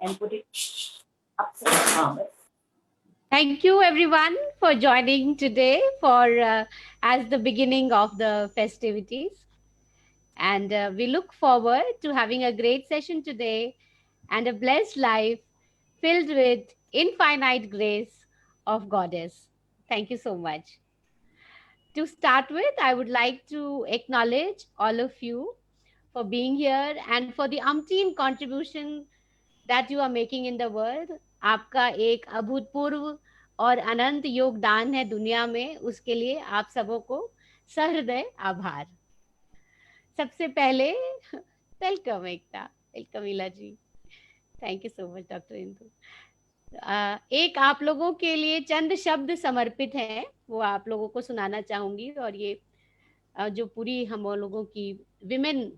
and put it upside down. Thank you everyone for joining today for as the beginning of the festivities. And we look forward to having a great session today and a blessed life filled with infinite grace of Goddess. Thank you so much. To start with, I would like to acknowledge all of you for being here and for the umpteen contribution that you are making in the world. आपका एक अभूतपूर्व और अनंत योगदान है दुनिया में, उसके लिए आप सबों को सहृदय आभार. सबसे पहले welcome Ekta, welcome Ila ji. Thank you so much doctor Indu. एक आप लोगों के लिए चंद शब्द समर्पित हैं, वो आप लोगों को सुनाना चाहूंगी. और ये जो पूरी हम लोगों की विमेन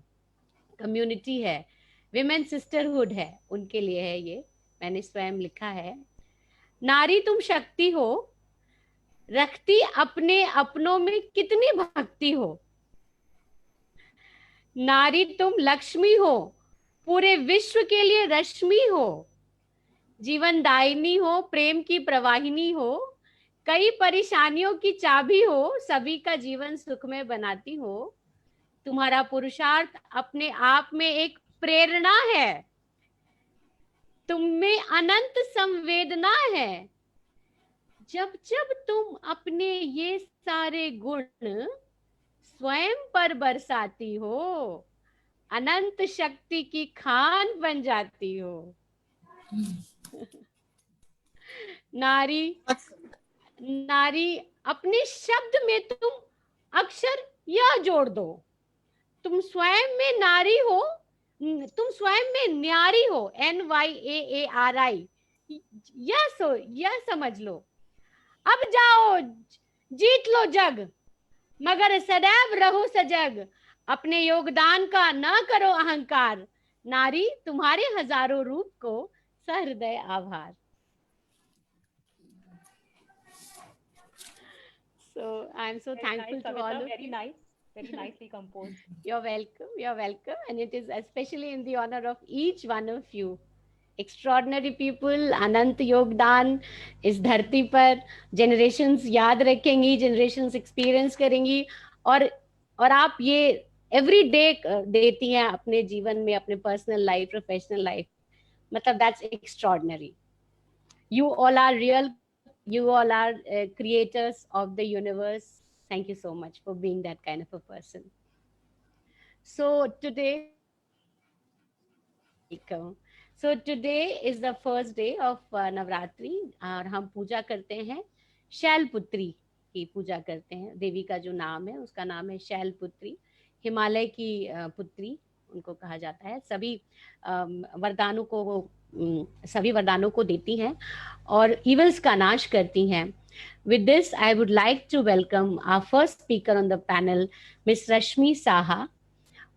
कम्युनिटी है, विमेन सिस्टरहुड है, उनके लिए है ये. मैंने स्वयं लिखा है. नारी तुम शक्ति हो, रखती अपने अपनों में कितनी भक्ति हो. नारी तुम लक्ष्मी हो, पूरे विश्व के लिए रश्मि हो. जीवन दायिनी हो, प्रेम की प्रवाहिनी हो, कई परेशानियों की चाबी हो, सभी का जीवन सुखमय बनाती हो. तुम्हारा पुरुषार्थ अपने आप में एक प्रेरणा है, तुम में अनंत संवेदना है. जब जब तुम अपने ये सारे गुण स्वयं पर बरसाती हो, अनंत शक्ति की खान बन जाती हो. नारी नारी अपने शब्द में तुम अक्षर यह जोड़ दो. तुम स्वयं में नारी हो, तुम स्वयं में न्यारी हो. NYAARI. यह समझ लो. अब जाओ जीत लो जग, मगर सदैव रहो सजग. अपने योगदान का न करो अहंकार. नारी तुम्हारे हजारों रूप को सहृदय आभार. So I'm so thankful to all of Very you. nice, very nicely composed. You're welcome. You're welcome. And it is especially in the honor of each one of you. Extraordinary people, अनंत योगदान इस धरती पर. generations याद रखेंगी, generations experience करेंगी. और आप ये every day देती हैं अपने जीवन में, अपने personal life, professional life. मतलब that's extraordinary. You all are real. You all are creators of the universe. Thank you so much for being that kind of a person. So today, so today is the first day of Navratri. और हम पूजा करते हैं शैलपुत्री की पूजा करते हैं. देवी का जो नाम है उसका नाम है शैलपुत्री. हिमालय की पुत्री उनको कहा जाता है. सभी वरदानों को वो सभी वरदानों को देती हैं और इवल्स का नाश करती हैं. With this, I would like to welcome our first speaker on the panel, Miss Rashmi Saha,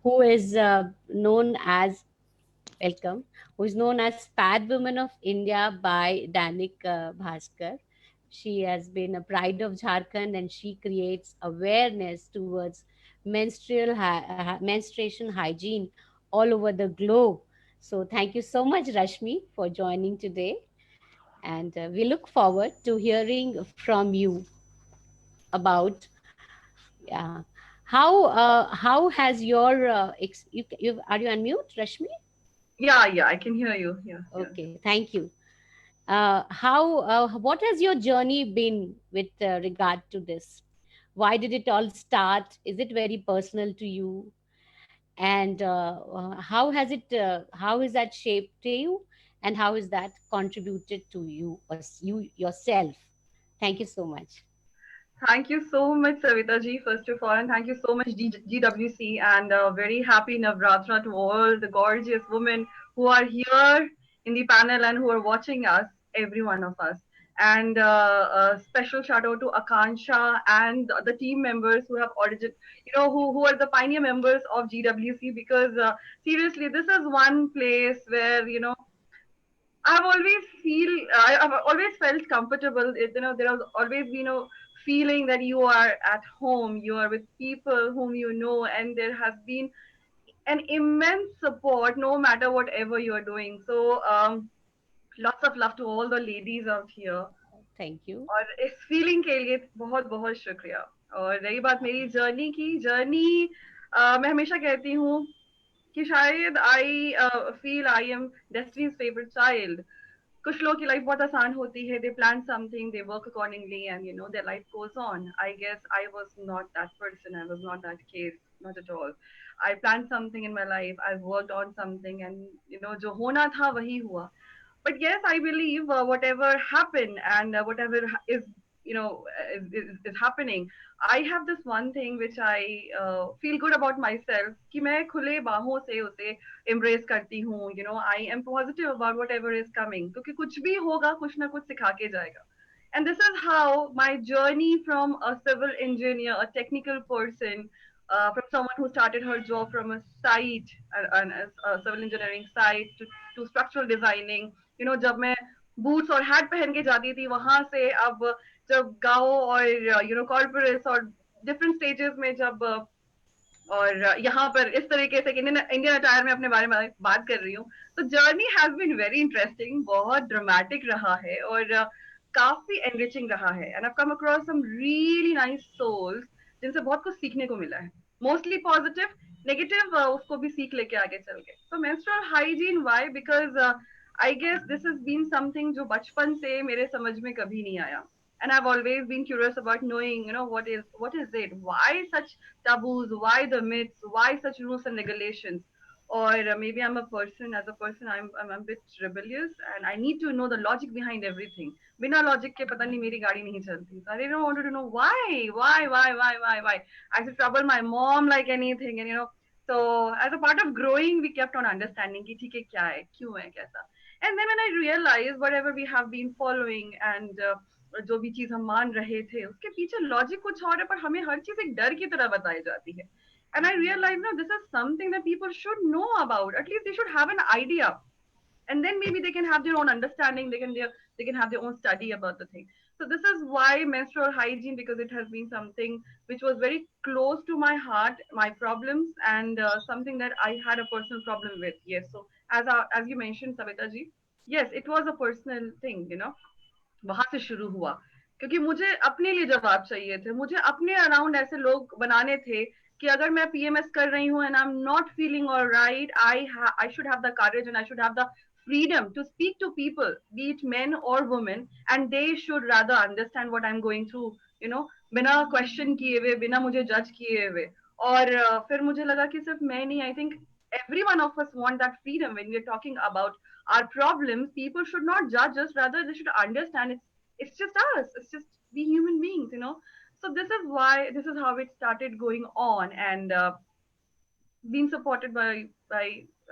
who is known as welcome, who is known as Pad Woman of India by Danik Bhaskar. She has been a pride of Jharkhand and she creates awareness towards menstruation hygiene all over the globe. So thank you so much, Rashmi, for joining today. And we look forward to hearing from you about how has your are you on mute, Rashmi? Yeah, I can hear you. Yeah. Okay, thank you. What has your journey been with regard to this? Why did it all start? Is it very personal to you? And how has that shaped you? And how has that contributed to you or you yourself? Thank you so much. Thank you so much, Savita ji, first of all, and thank you so much, GWC, and very happy Navratra to all the gorgeous women who are here in the panel and who are watching us, every one of us. And a special shout out to Akansha and the team members who have audited, who are the pioneer members of GWC, because seriously, this is one place where, I've always felt comfortable. There has always been a feeling that you are at home, you are with people whom you know, and there has been an immense support no matter whatever you are doing. So Lots of love to all the ladies out here. Thank you. और इस feeling के लिए बहुत बहुत शुक्रिया. और रही बात मेरी जर्नी की, जर्नी मैं हमेशा कहती हूँ कि शायद I feel I am destiny's favourite child. कुछ लोगों की लाइफ बहुत आसान होती है, they plan something, they work accordingly and you know their life goes on. I guess I was not that person, I was not that case, not at all. I plan something in my life, I worked on something and you know जो होना था वही हुआ. But yes, I believe whatever happened and whatever is you know is happening, I have this one thing which I feel good about myself कि मैं खुले बाहों से उसे embrace करती हूँ. You know, I am positive about whatever is coming क्योंकि कुछ भी होगा कुछ ना कुछ सिखा के जाएगा. And this is how my journey from a civil engineer, a technical person, from someone who started her job from a site, a civil engineering site, to structural designing. You know, जब मैं boots और hat पहन के जाती थी वहां से अब जब गाँव और you know corporates और different stages में जब और यहाँ पर इस तरीके से इंडियन अटायर में अपने बारे में बात कर रही हूँ, तो journey has been very interesting, बहुत ड्रामेटिक रहा है और काफी एनरिचिंग रहा है. And I come across some really nice souls जिनसे बहुत कुछ सीखने को मिला है, मोस्टली पॉजिटिव, नेगेटिव उसको भी सीख लेके आगे चल के. तो menstrual hygiene why, because I guess this is been something जो बचपन से मेरे समझ में कभी नहीं आया. And I've always been curious about knowing, you know, what is it? Why such taboos? Why the myths? Why such rules and regulations? Or maybe I'm a person. As a person, I'm a bit rebellious, and I need to know the logic behind everything. बिना logic के पता नहीं मेरी गाड़ी नहीं चलती. So I really wanted to know why. I used to trouble my mom like anything, and you know. So as a part of growing, we kept on understanding कि ठीक है क्या है, क्यों है, कैसा. And then when I realized whatever we have been following and जो भी चीज हम मान रहे थे उसके पीछे लॉजिक कुछ और है, पर हमें हर चीज एक डर की तरह बताई जाती है. And I realise no this is something that people should know about, at least they should have an idea, and then maybe they can have their own understanding, they can have their own study about the thing. So this is why menstrual hygiene, because it has been something which was very close to my heart, my problems, and something that I had a personal problem with. Yes, so as you mentioned, Savita ji, yes, it was a personal thing, you know. वहां से शुरू हुआ क्योंकि मुझे अपने लिए जवाब चाहिए थे, मुझे अपने अराउंड ऐसे लोग बनाने थे कि अगर मैं पीएमएस कर रही हूँ and I am not feeling alright, I should have the courage and I should have the freedom to speak to people, be it men or women, and they should rather understand what I'm going through, you know, बिना question किए हुए, बिना मुझे जज किए हुए. और फिर मुझे लगा कि सिर्फ मैं नहीं, I think every one of us want that freedom when we're talking about our problems. People should not judge us, rather they should understand it's just us, it's just we human beings, you know. So this is why, this is how it started going on, and being supported by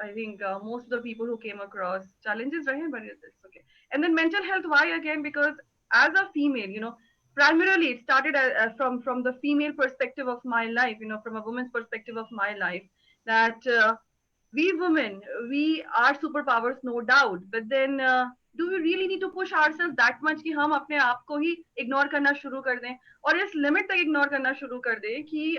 I think most of the people who came across challenges, right? But it's okay. And then mental health, why again? Because as a female, you know, primarily it started from the female perspective of my life, you know, from a woman's perspective of my life, that we women, we are superpowers, no doubt, but then do we really need to push ourselves that much कि हम अपने आप को ही ignore करना शुरू कर दें और इस लिमिट तक इग्नोर करना शुरू कर दें कि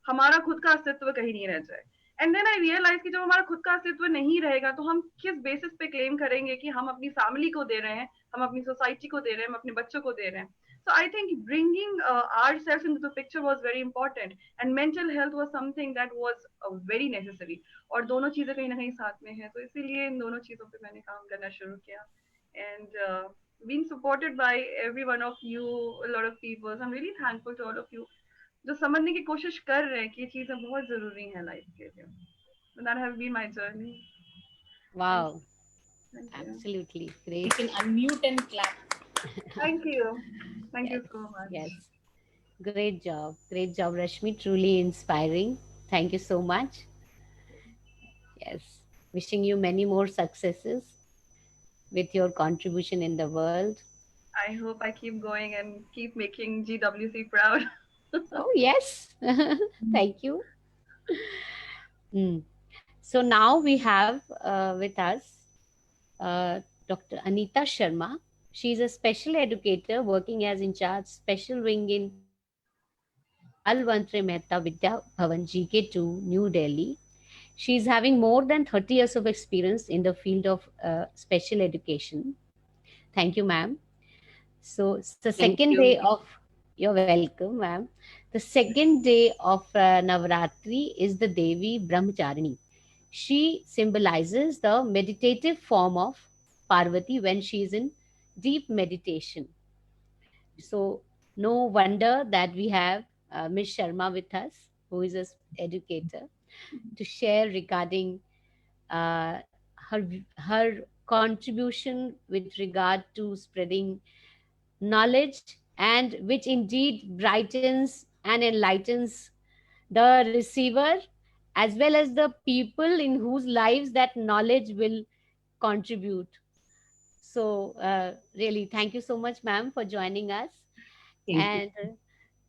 हमारा खुद का अस्तित्व कहीं नहीं रह जाए. एंड देन आई रियलाइज कि जब हमारा खुद का अस्तित्व नहीं रहेगा तो हम किस बेसिस पे क्लेम करेंगे कि हम अपनी फैमिली को दे रहे हैं, हम अपनी सोसाइटी को दे रहे हैं, हम अपने बच्चों को दे रहे हैं. So I think bringing ourselves into the picture was very important, and mental health was something that was very necessary. और दोनों चीजें कहीं ना कहीं साथ में है, तो इसीलिए इन दोनों चीजों पे मैंने काम करना शुरू किया. And being supported by every one of you, a lot of people, so I'm really thankful to all of you जो समझने की कोशिश कर रहे हैं कि ये चीजें बहुत जरूरी हैं लाइफ के लिए. So that has been my journey. Wow. Thank you. Absolutely You great. can unmute and clap. Thank you. Thank you so much. Yes. Great job, Rashmi. Truly inspiring. Thank you so much. Yes. Wishing you many more successes with your contribution in the world. I hope I keep going and keep making GWC proud. Oh, yes. Thank you. So now we have with us Dr. Anita Sharma. She is a special educator working as in charge special wing in Alvantre Mehta Vidya Bhavan GK2, New Delhi. She is having more than 30 years of experience in the field of special education. Thank you, ma'am. So it's the Thank second you. day of, you're welcome, ma'am. The second day of Navratri is the Devi Brahmacharini. She symbolizes the meditative form of Parvati when she is in deep meditation. So no wonder that we have Ms. Sharma with us, who is an educator, to share regarding uh, her contribution with regard to spreading knowledge, and which indeed brightens and enlightens the receiver as well as the people in whose lives that knowledge will contribute. So really thank you so much, ma'am, for joining us. Thank you. And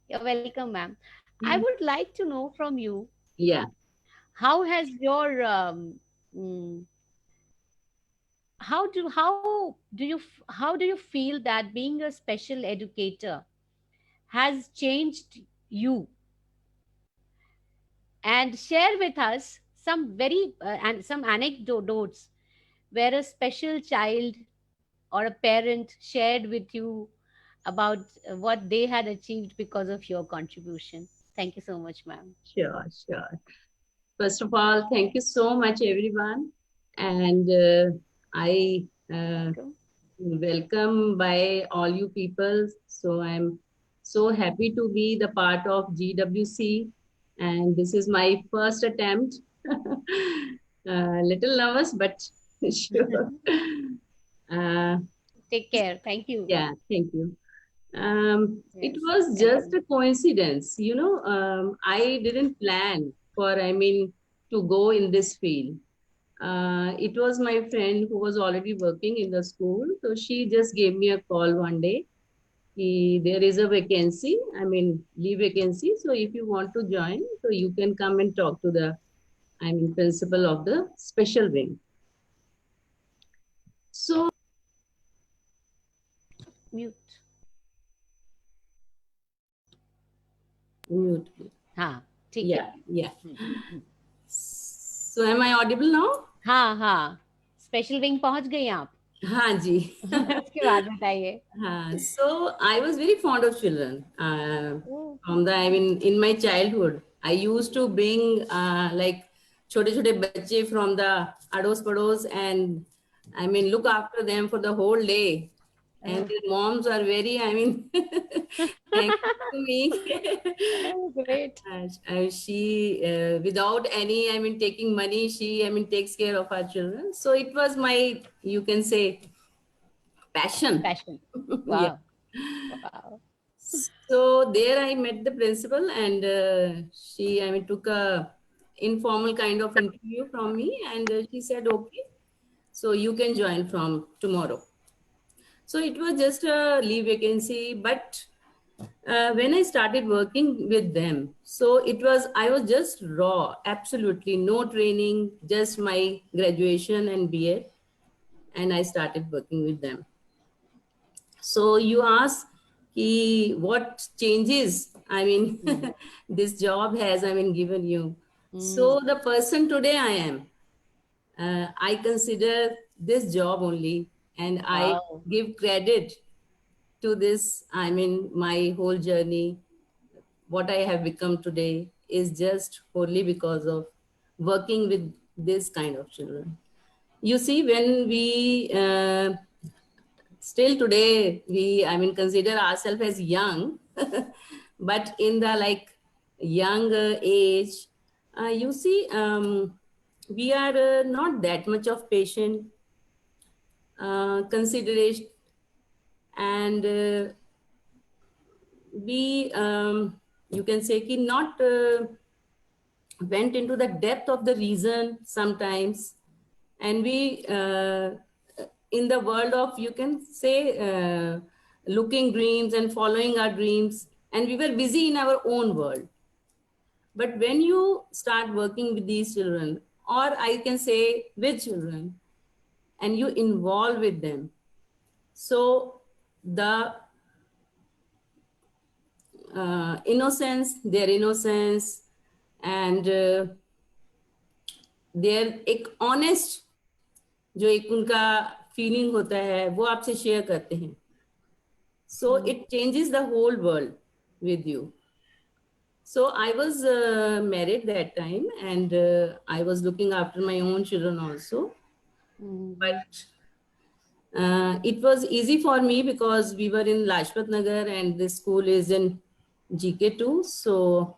you're welcome, ma'am. I Mm. would like to know from you, Yeah. how has your mm, how do you feel that being a special educator has changed you, and share with us some very and some anecdotes where a special child or a parent shared with you about what they had achieved because of your contribution. Thank you so much, ma'am. Sure, sure. First of all, thank you so much, everyone. And I Welcome. welcome by all you people. So I'm so happy to be the part of GWC. And this is my first attempt. Little nervous, but sure. Uh, Take care. Thank you. yeah, thank you. It Yes. was just a Welcome. coincidence, I didn't plan for, to go in this field. It was my friend who was already working in the school. So she just gave me a call one day. There is a vacancy, leave vacancy. So if you want to join, so you can come and talk to the, principal of the special wing. So Mute. mute. हाँ ठीक है. Yeah, yeah. So am I audible now? हाँ हाँ, special wing पहुंच गई आप? हाँ जी. उसके बाद बताइए. So I was very fond of children. From the, in my childhood, I used to bring like छोटे छोटे बच्चे from the ados pados, and look after them for the whole day. And their moms are very, thankful to me. Oh, great. She, without any, taking money, she, takes care of her children. So it was my, you can say, passion. Passion. Yeah. Wow. Wow. So there I met the principal, and she, took a informal kind of interview from me, and she said, okay, so you can join from tomorrow. So it was just a leave vacancy, but when I started working with them, so I was just raw, absolutely no training, just my graduation and BA, and I started working with them. So you ask what changes, this job has, given you. So the person today I am, I consider this job only, and I Wow. give credit to this, my whole journey, what I have become today is just wholly because of working with this kind of children. You see, when we still today we consider ourselves as young, but in the like younger age, you see, we are not that much of patient, consideration, and we, you can say, not went into the depth of the reason sometimes, and we, in the world of, you can say, looking dreams and following our dreams, and we were busy in our own world. But when you start working with these children, or I can say with children, and you involve with them, so the their innocence, and their एक honest, जो एक उनका feeling होता है वो आपसे share करते हैं. So it changes the whole world with you. So I was married that time, and I was looking after my own children also. But it was easy for me because we were in Lajpat Nagar and the school is in GK2. So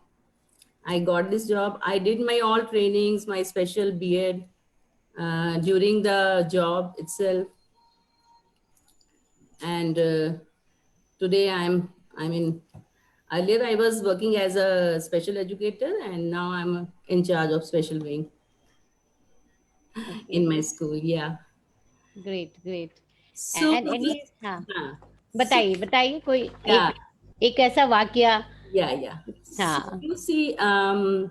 I got this job. I did my all trainings, my special B.Ed during the job itself. And today I mean, earlier I was working as a special educator, and now I'm in charge of special wing in my school. Yeah. Great, great. So, And any हाँ हाँ, बताइए बताइए कोई yeah, एक ऐसा वाकया. yeah. So हाँ. you see, in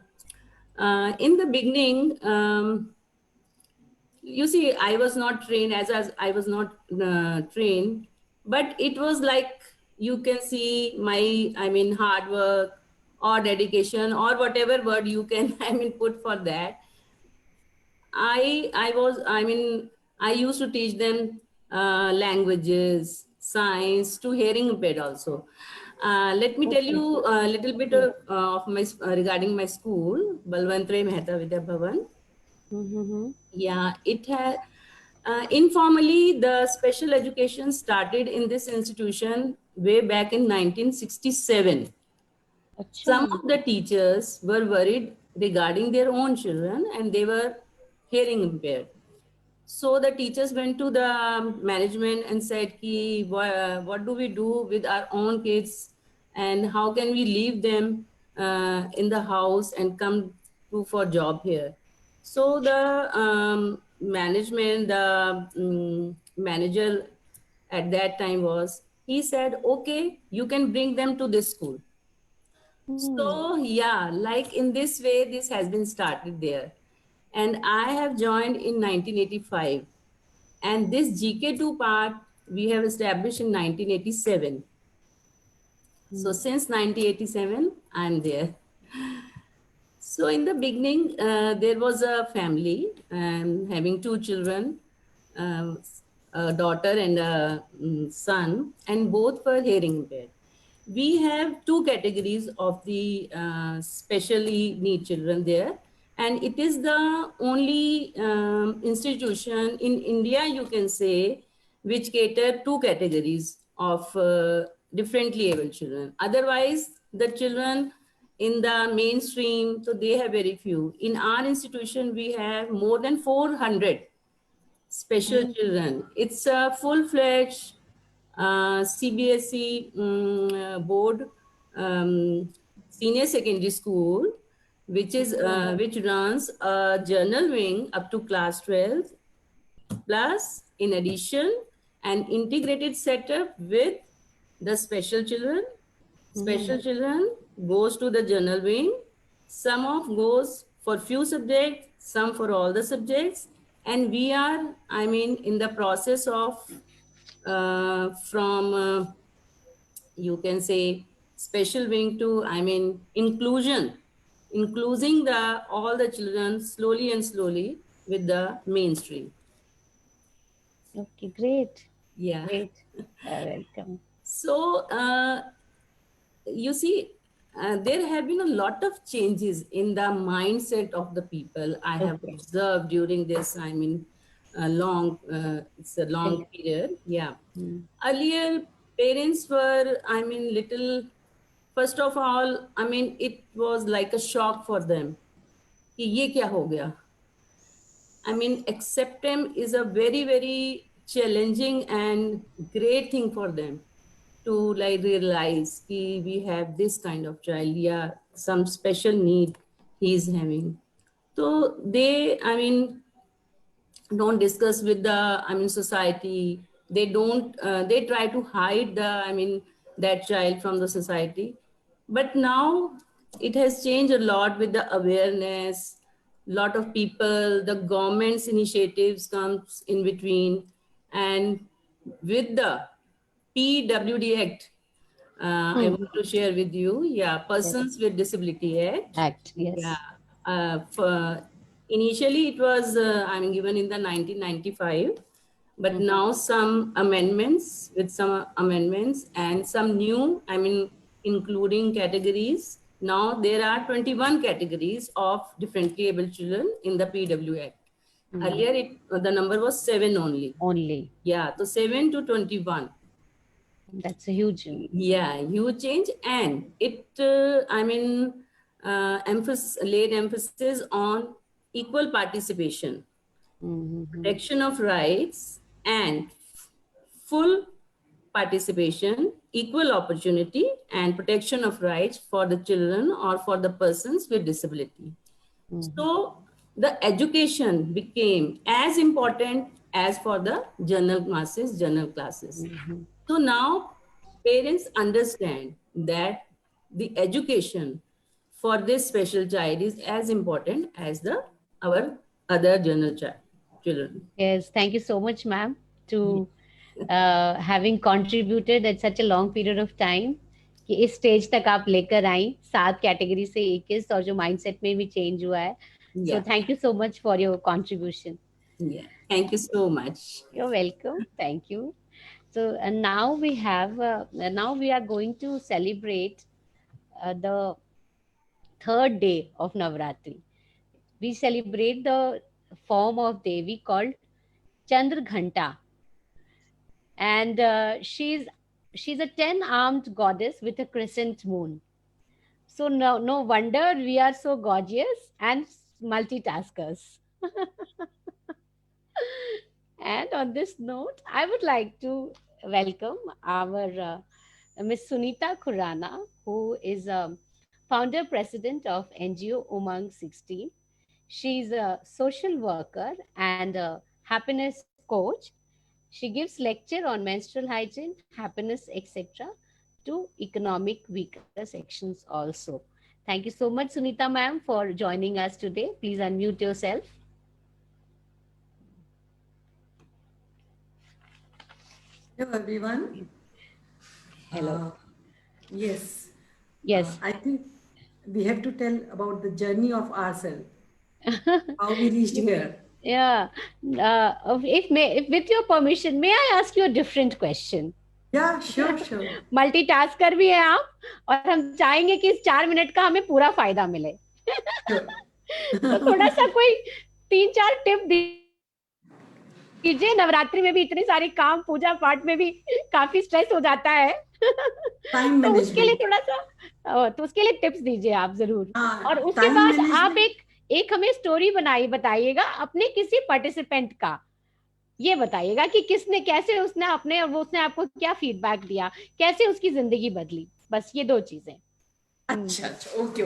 the beginning, you see, I was not trained as I was not trained, but it was like you can see my, I mean, hard work or dedication or whatever word you can, I mean, put for that. I used to teach them languages, science to hearing impaired also. Let me tell you a little bit of my regarding my school, Balwant Ray Mehta Vidya Bhavan. Yeah, it had informally the special education started in this institution way back in 1967. Some of the teachers were worried regarding their own children and they were hearing impaired. So the teachers went to the management and said, Ki, what do we do with our own kids and how can we leave them in the house and come to for job here? So the management, the manager at that time he said, okay, you can bring them to this school. So yeah, like in this way, this has been started there. And I have joined in 1985. And this GK2 part we have established in 1987. So since 1987, I'm there. So in the beginning, there was a family having two children, a daughter and a son, and both were hearing impaired. We have two categories of the specially need children there, and it is the only institution in India, you can say, which cater two categories of differently able children. Otherwise, the children in the mainstream, so they have very few. In our institution, we have more than 400 special children. It's a full-fledged CBSE board senior secondary school, which is which runs a journal wing up to class 12, plus in addition an integrated setup with the special children. Special children goes to the journal wing. Some of goes for few subjects, some for all the subjects, and we are, I mean, in the process of from you can say special wing to, I mean, inclusion, including the all the children slowly and slowly with the mainstream. Okay, great. Yeah. Great. Welcome. So you see, there have been a lot of changes in the mindset of the people I have observed during this, I mean, it's a long period. Yeah. Earlier, parents were, I mean, little, first of all, I mean, it was like a shock for them. कि ये क्या हो गया? I mean, acceptance is a very, very challenging and great thing for them to like realize कि we have this kind of child, yeah, some special need he is having. So they, I mean, don't discuss with the, I mean, society. They don't, they try to hide the, I mean, that child from the society. But now it has changed a lot with the awareness. Lot of people, the government's initiatives comes in between, and with the PWD Act, I want to share with you. Yeah, Persons with Disability Act. Yes. Yeah. Initially, it was I mean given in the 1995, but now some amendments and some new, including categories. Now there are 21 categories of differently abled children in the PW Act. Earlier, the number was 7 only. Only. Yeah, so 7 to 21. That's a huge. Yeah, huge change, and it, laid emphasis on equal participation, protection of rights, and full participation, equal opportunity, and protection of rights for the children or for the persons with disability. So the education became as important as for the general masses, general classes. So now parents understand that the education for this special child is as important as our other general children. Yes, thank you so much, ma'am, to having contributed at such a long period of time कि इस stage तक आप लेकर आई 7 category से 21 और जो mindset में भी चेंज हुआ है. So thank you so much for your contribution. Yeah, thank you so much. You're welcome. Thank you. So and now we have now we are going to celebrate the third day of Navratri. We celebrate the form of Devi called Chandra Ghanta, and she's a 10-armed goddess with a crescent moon. So no wonder we are so gorgeous and multitaskers. And on this note, I would like to welcome our Miss Sunita Khurana, who is a founder president of NGO Umang 16. She's a social worker and a happiness coach. She gives lecture on menstrual hygiene, happiness, etc. to economic weaker sections also. Thank you so much, Sunita ma'am, for joining us today. Please unmute yourself. Hello, everyone. Hello. Yes. Yes. I think we have to tell about the journey of ourselves, how we reached here. Yeah. If with your permission, may I ask you a different question? Yeah, sure. Multitasker भी है आप और हम चाहेंगे कि इस 4 minute का हमें पूरा फायदा मिले. तो थोड़ा सा कोई 3-4 टिप दीजिए. नवरात्रि में भी इतनी सारी काम, पूजा पाठ में भी काफी स्ट्रेस हो जाता है. तो उसके लिए थोड़ा सा उसके लिए टिप्स दीजिए आप जरूर. और उसके बाद आप एक हमें स्टोरी बताइएगा अपने किसी पार्टिसिपेंट का. ये बताइएगा कि कैसे उसने आपको क्या फीडबैक दिया, कैसे उसकी जिंदगी बदली. बस ये 2 चीजें. अच्छा, ओके.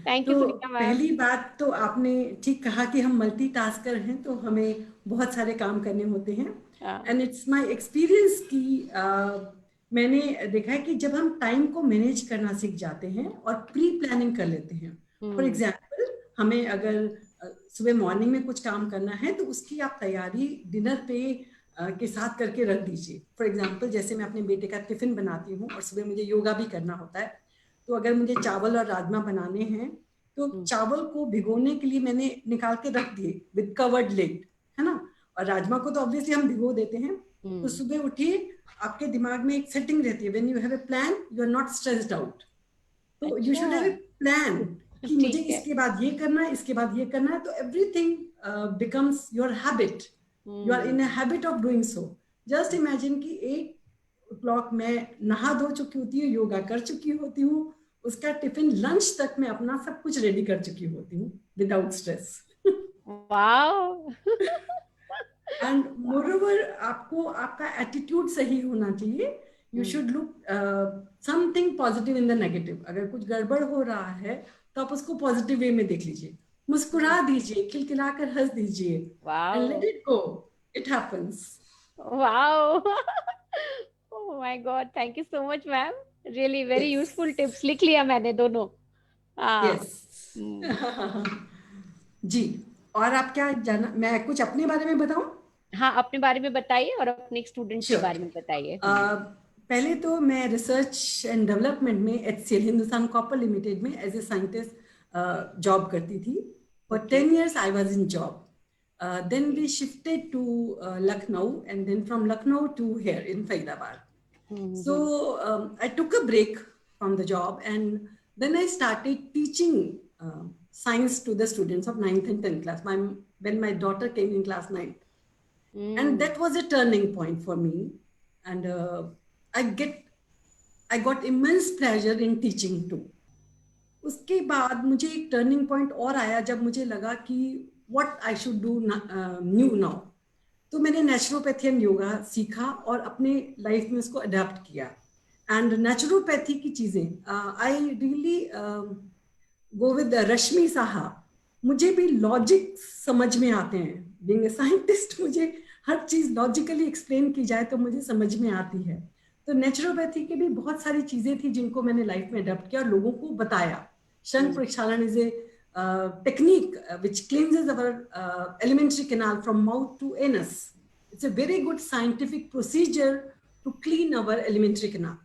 Thank you. पहली बात तो आपने ठीक कहा कि हम मल्टीटास्कर हैं, तो हमें बहुत सारे काम करने होते हैं. एंड इट्स माय एक्सपीरियंस कि मैंने देखा है कि जब हम टाइम को मैनेज करना सीख जाते हैं और प्री प्लानिंग कर लेते हैं. फॉर एग्जाम्पल, हमें अगर सुबह मॉर्निंग में कुछ काम करना है तो उसकी आप तैयारी डिनर पे के साथ करके रख दीजिए. फॉर एग्जाम्पल, जैसे मैं अपने बेटे का टिफिन बनाती हूँ और सुबह मुझे योगा भी करना होता है, तो अगर मुझे चावल और राजमा बनाने हैं तो चावल को भिगोने के लिए मैंने निकाल के रख दिए विद कवर्ड लिड, है ना. और राजमा को तो ऑब्वियसली हम भिगो देते हैं. तो सुबह उठिए, आपके दिमाग में एक सेटिंग रहती है. When you have a plan, you are not stressed out. तो you should have a plan कि मुझे इसके बाद ये करना है, इसके बाद ये करना है. तो everything becomes your habit. You are in a habit of doing so. Just imagine कि 8 o'clock मैं नहा धो चुकी होती हूँ, योगा कर चुकी होती हूँ, उसका टिफिन लंच तक मैं अपना सब कुछ रेडी कर चुकी होती हूँ without stress. Wow. And moreover, आपको आपका एटीट्यूड सही होना चाहिए. You should look something positive in the negative. अगर कुछ गड़बड़ हो रहा है तो आप उसको पॉजिटिव वे में देख लीजिए, मुस्कुरा दीजिए, खिलखिलाकर हंस दीजिए. And let it go. It happens. Wow. Oh my God, thank you so much, ma'am. Really very useful tips. लिख लिया मैंने दोनों. Yes. जी. और आप क्या जाना, मैं कुछ अपने बारे में बताऊं? हाँ, अपने बारे में बताइए और अपने एक स्टूडेंट के बारे में बताइए. पहले तो मैं रिसर्च एंड डेवलपमेंट में HCL हिंदुस्तान कॉपर लिमिटेड में एज ए साइंटिस्ट जॉब करती थी. For 10 years I was in job. Then we shifted to Lucknow, and then from Lucknow to here in Faridabad. So I took a break from the job, and then I started teaching science to the students of 9th and 10th class when my daughter came in class 9th. And that was a turning point for me. And I got immense pleasure in teaching too. उसके बाद मुझे एक turning point और आया जब मुझे लगा कि what I should do new now. तो मैंने नेचुरोपैथी एंड योगा सीखा और अपने लाइफ में उसको अडेप्ट किया. एंड नेचुरोपैथी की चीजें आई रियली गो विद रश्मि साहा. मुझे भी लॉजिक समझ में आते हैं. बीइंग ए साइंटिस्ट मुझे हर चीज लॉजिकली एक्सप्लेन की जाए तो मुझे समझ में आती है. तो नेचुरोपैथी की भी बहुत सारी चीजें थी जिनको मैंने लाइफ में अडेप्ट किया और लोगों को बताया. Shankh Prakshalan is a technique which cleanses our alimentary canal from mouth to anus. It's a very good scientific procedure to clean our alimentary canal.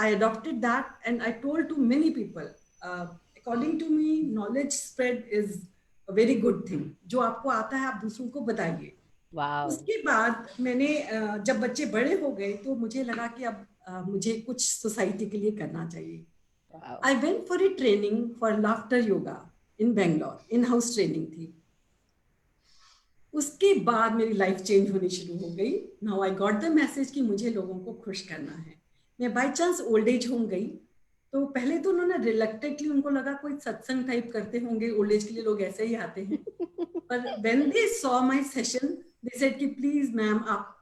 I adopted that and I told to many people. According to me, knowledge spread is a very good thing. जो आपको आता है आप दूसरों को बताइए. Wow. उसके बाद मैंने जब बच्चे बड़े हो गए तो मुझे लगा कि अब मुझे कुछ सोसाइटी के लिए करना चाहिए. Wow. I went for a training for laughter yoga in Bangalore. In-house training थी. उसके बाद मेरी लाइफ चेंज होनी शुरू हो गई. Now I got the message कि मुझे लोगों को खुश करना है. मैं by chance old age home गई तो पहले तो उन्होंने रिलक्टेंटली, उनको लगा कोई सत्संग टाइप करते होंगे, ओल्ड एज के लिए लोग ऐसे ही आते हैं. पर when they saw my session, they said कि प्लीज मैम आप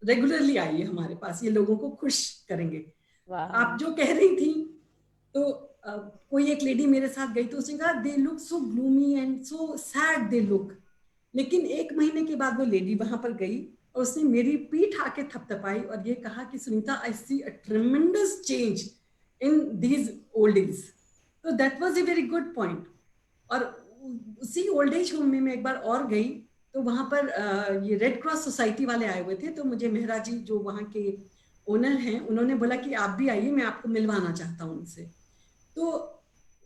रेगुलरली आइए हमारे पास, ये लोगों को खुश करेंगे. आप जो कह रही थी तो कोई एक लेडी मेरे साथ गई तो उसने कहा they look so gloomy and so sad they look. लेकिन एक महीने के बाद वो लेडी वहां पर गई और उसने मेरी पीठ आके थपथपाई और ये कहा कि Sunita, I see a tremendous change in these old age. तो that was a very good point. और उसी ओल्ड एज होम में मैं एक बार और गई तो वहां पर ये रेड क्रॉस सोसाइटी वाले आए हुए थे. तो मुझे मेहरा जी जो वहाँ के ओनर हैं उन्होंने बोला कि आप भी आइए, मैं आपको मिलवाना चाहता हूँ उनसे. तो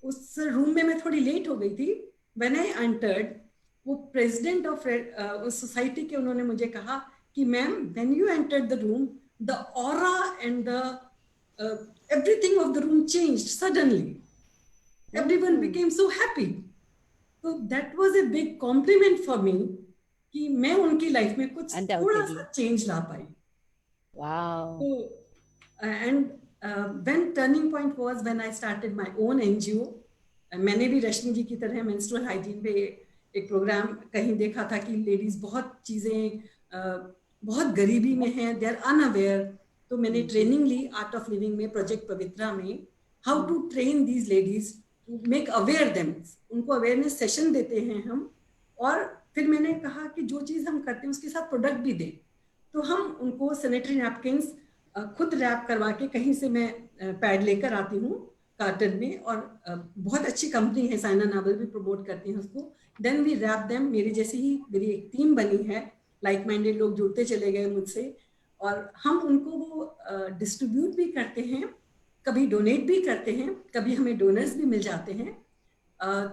उस रूम में मैं थोड़ी लेट हो गई थी. व्हेन आई एंटर्ड, वो प्रेसिडेंट ऑफ उस सोसाइटी के उन्होंने मुझे कहा कि ma'am, when you entered the room, the aura and the everything of the room changed suddenly. Everyone became so happy. तो that was a big compliment for me कि मैं उनकी लाइफ में कुछ थोड़ा सा चेंज ला पाई. Wow. So, and when turning point was when I started my own NGO. मैंने भी रश्मि जी की तरह menstrual hygiene पे एक प्रोग्राम कहीं देखा था कि लेडीज बहुत चीजें बहुत गरीबी में हैं, they are unaware. तो मैंने ट्रेनिंग ली आर्ट ऑफ लिविंग में, प्रोजेक्ट पवित्रा में, how to train these ladies to make aware them. उनको अवेयरनेस सेशन देते हैं हम. और फिर मैंने कहा कि जो चीज हम करते हैं उसके साथ प्रोडक्ट भी दें. तो हम उनको सैनिटरी नैपकिन्स खुद रैप करवा के, कहीं से मैं पैड लेकर आती हूँ कार्टन में, और बहुत अच्छी कंपनी है साइना नावल भी प्रमोट करती हैं उसको. Then we wrap them. मेरी जैसी ही मेरी एक टीम बनी है, लाइक माइंडेड लोग जुड़ते चले गए मुझसे, और हम उनको वो डिस्ट्रीब्यूट भी करते हैं, कभी डोनेट भी करते हैं, कभी हमें डोनर्स भी मिल जाते हैं.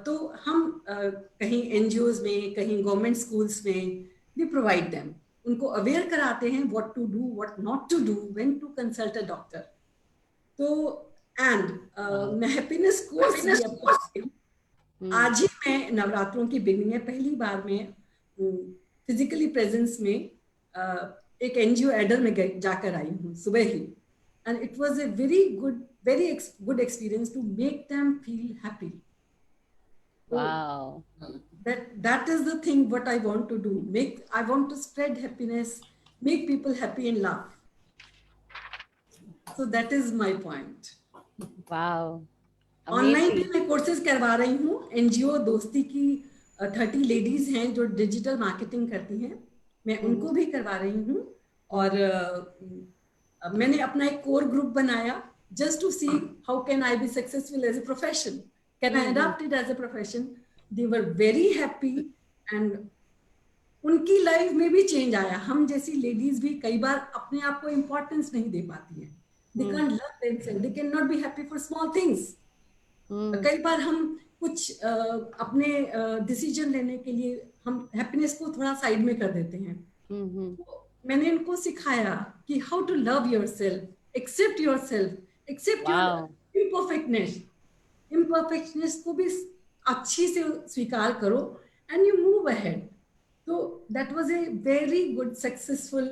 तो हम कहीं एनजीओज में, कहीं गवर्नमेंट स्कूल्स में भी प्रोवाइड देम. उनको अवेयर कराते हैं what to do, what not to do, when to consult a doctor. तो एंड मैं हैप्पीनेस कोर्स आज ही मैं नवरात्रों की बिगनिंग है, पहली बार मैं फिजिकली प्रेजेंस में एक एनजीओ एडर में जाकर आई हूँ सुबह ही. And it was a very good experience to make them feel happy. Wow. That is the thing what I want to do. I want to spread happiness, make people happy and laugh. So that is my point. Wow. Online भी मैं courses करवा रही हूँ. NGO दोस्ती की 30 ladies हैं जो digital marketing करती हैं, मैं उनको भी करवा रही हूँ. और मैंने अपना एक कोर ग्रुप बनाया just to see how can I be successful as a profession. Can I adopt it as a profession? They were very happy and उनकी लाइफ में भी चेंज आया. हम जैसी लेडीज भी कई बार अपने आप को इम्पोर्टेंस नहीं दे पाती हैं. They can't love themselves. They cannot be happy for small things. कई बार हम कुछ अपने डिसीजन लेने के लिए हम हैप्पीनेस को थोड़ा साइड में कर देते हैं। तो मैंने इनको सिखाया कि how to love yourself, accept yourself, accept your imperfectness को भी अच्छी से स्वीकार करो एंड यू मूव अहेड। तो that was a very good successful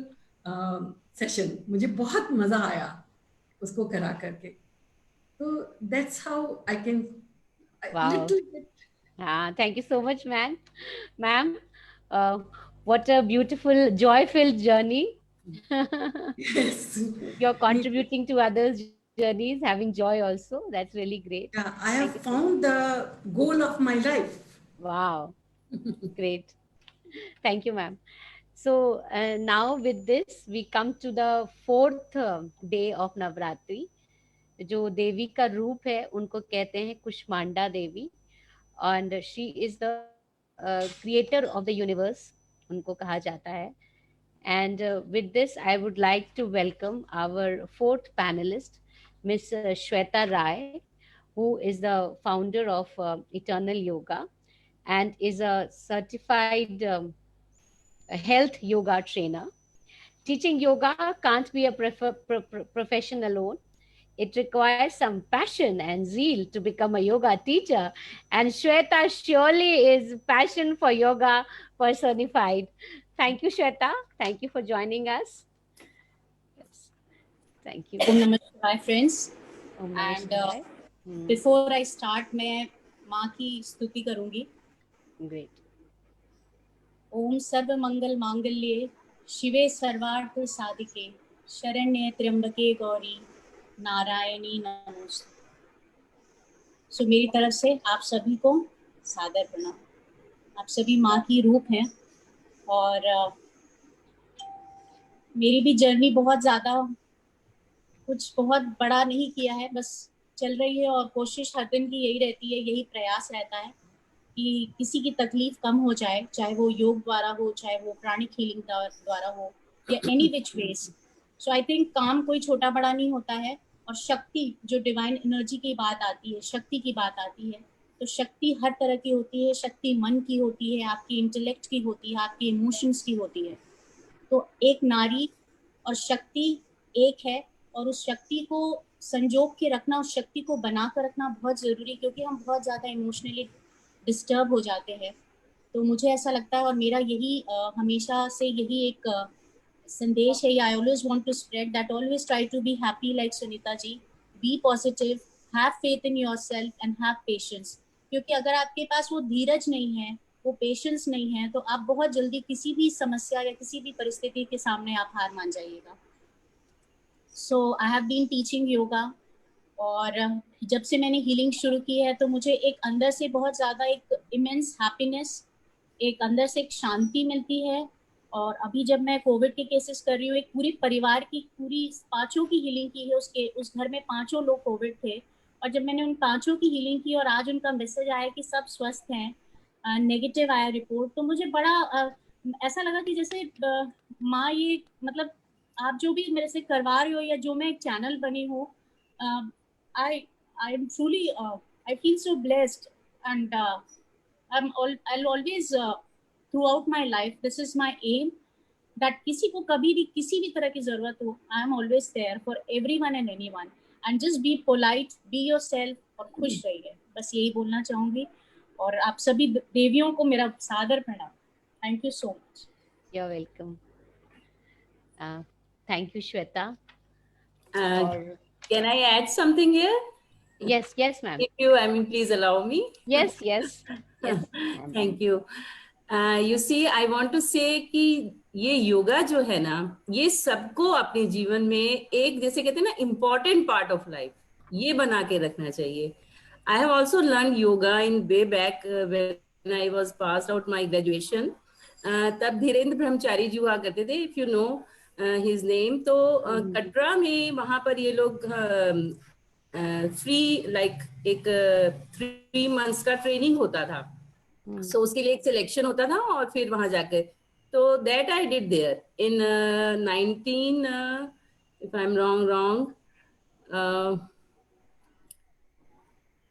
session. मुझे बहुत मजा आया उसको करा करके। तो that's how I can Wow. little bit. Thank you so much, ma'am. What a beautiful, joy-filled journey. Yes. You're contributing to others' journeys, having joy also. That's really great. Yeah, I have found the goal of my life. Wow. Great. Thank you, ma'am. So now with this, we come to the fourth day of Navratri. जो देवी का रूप है उनको कहते हैं कुष्मांडा देवी, and she is the creator of the universe, उनको कहा जाता है. And with this, I would like to welcome our fourth panelist, Miss Shweta Rai, who is the founder of Eternal Yoga and is a certified health yoga trainer. Teaching yoga can't be a profession alone. It requires some passion and zeal to become a yoga teacher. And Shweta surely is passion for yoga personified. Thank you, Shweta. Thank you for joining us. Yes. Thank you. Om Namah Shivaya, friends. Om Namah And Shivaya. before I start, मैं माँ की स्तुति करूँगी. Great. ओम सर्व मंगल मांगल्ये शिवे सर्वार्थ साधिके शरण्ये त्र्यंबके गौरी नारायणी नमोस्तुते. सो मेरी तरफ से आप सभी को सादर प्रणाम. आप सभी माँ की रूप हैं और मेरी भी जर्नी बहुत ज़्यादा कुछ बहुत बड़ा नहीं किया है, बस चल रही है और कोशिश हर दिन की यही रहती है, यही प्रयास रहता है कि किसी की तकलीफ कम हो जाए, चाहे वो योग द्वारा हो, चाहे वो प्राणिक हीलिंग द्वारा हो या any which ways. So I think काम कोई छोटा बड़ा नहीं होता है. और शक्ति, जो डिवाइन एनर्जी की बात आती है, शक्ति की बात आती है, तो शक्ति हर तरह की होती है. शक्ति मन की होती है, आपकी इंटेलेक्ट की होती है, आपकी इमोशंस की होती है. तो एक नारी और शक्ति एक है और उस शक्ति को संजोग के रखना, उस शक्ति को बना कर रखना बहुत ज़रूरी, क्योंकि हम बहुत ज़्यादा इमोशनली डिस्टर्ब हो जाते हैं. तो मुझे ऐसा लगता है और मेरा यही हमेशा से यही एक संदेश है. I always want to spread that, always try to be happy like Sunita ji, be positive, have faith in yourself and have patience. क्योंकि अगर आपके पास वो धीरज नहीं है, वो पेशेंस नहीं है, तो आप बहुत जल्दी किसी भी समस्या या किसी भी परिस्थिति के सामने आप हार मान जाइएगा. So I have been teaching yoga और जब से मैंने हीलिंग शुरू की है तो मुझे एक अंदर से बहुत ज़्यादा एक इमेंस हैप्पीनेस, एक अंदर से एक शांति मिलती है. और अभी जब मैं कोविड के केसेस कर रही हूँ, एक पूरी परिवार की, पूरी 5 की हीलिंग की है. उस घर में 5 लोग कोविड थे और जब मैंने उन 5 की हीलिंग की और आज उनका मैसेज आया कि सब स्वस्थ हैं, नेगेटिव आया रिपोर्ट, तो मुझे बड़ा ऐसा लगा कि जैसे माँ, ये मतलब आप जो भी मेरे से करवा रहे हो या जो मैं एक चैनल बनी हूँ, I am truly I feel so blessed and I'll always throughout my life, this is my aim that किसी को कभी भी किसी भी तरह की ज़रूरत हो, I am always there for everyone and anyone, and just be polite, be yourself और खुश रहिए. बस यही बोलना चाहूँगी और आप सभी देवियों को मेरा सादर प्रणाम. Thank you so much. You're welcome. Thank you, Shweta. Can I add something here? Yes, ma'am. If you, please allow me. Yes. Thank you. You see, I want to say कि ये योगा जो है ना, ये सबको अपने जीवन में एक, जैसे कहते हैं ना, important part of life, ये बना के रखना चाहिए. I have also learned yoga in way back when I was passed out my graduation. तब धीरेन्द्र ब्रह्मचारी जी हुआ करते थे, if you know his name. तो कटरा में वहाँ पर ये लोग फ्री लाइक एक 3 months का ट्रेनिंग होता था. So उसके लिए एक सिलेक्शन होता था और फिर वहां जाकर, तो that I did there in 19 if I'm wrong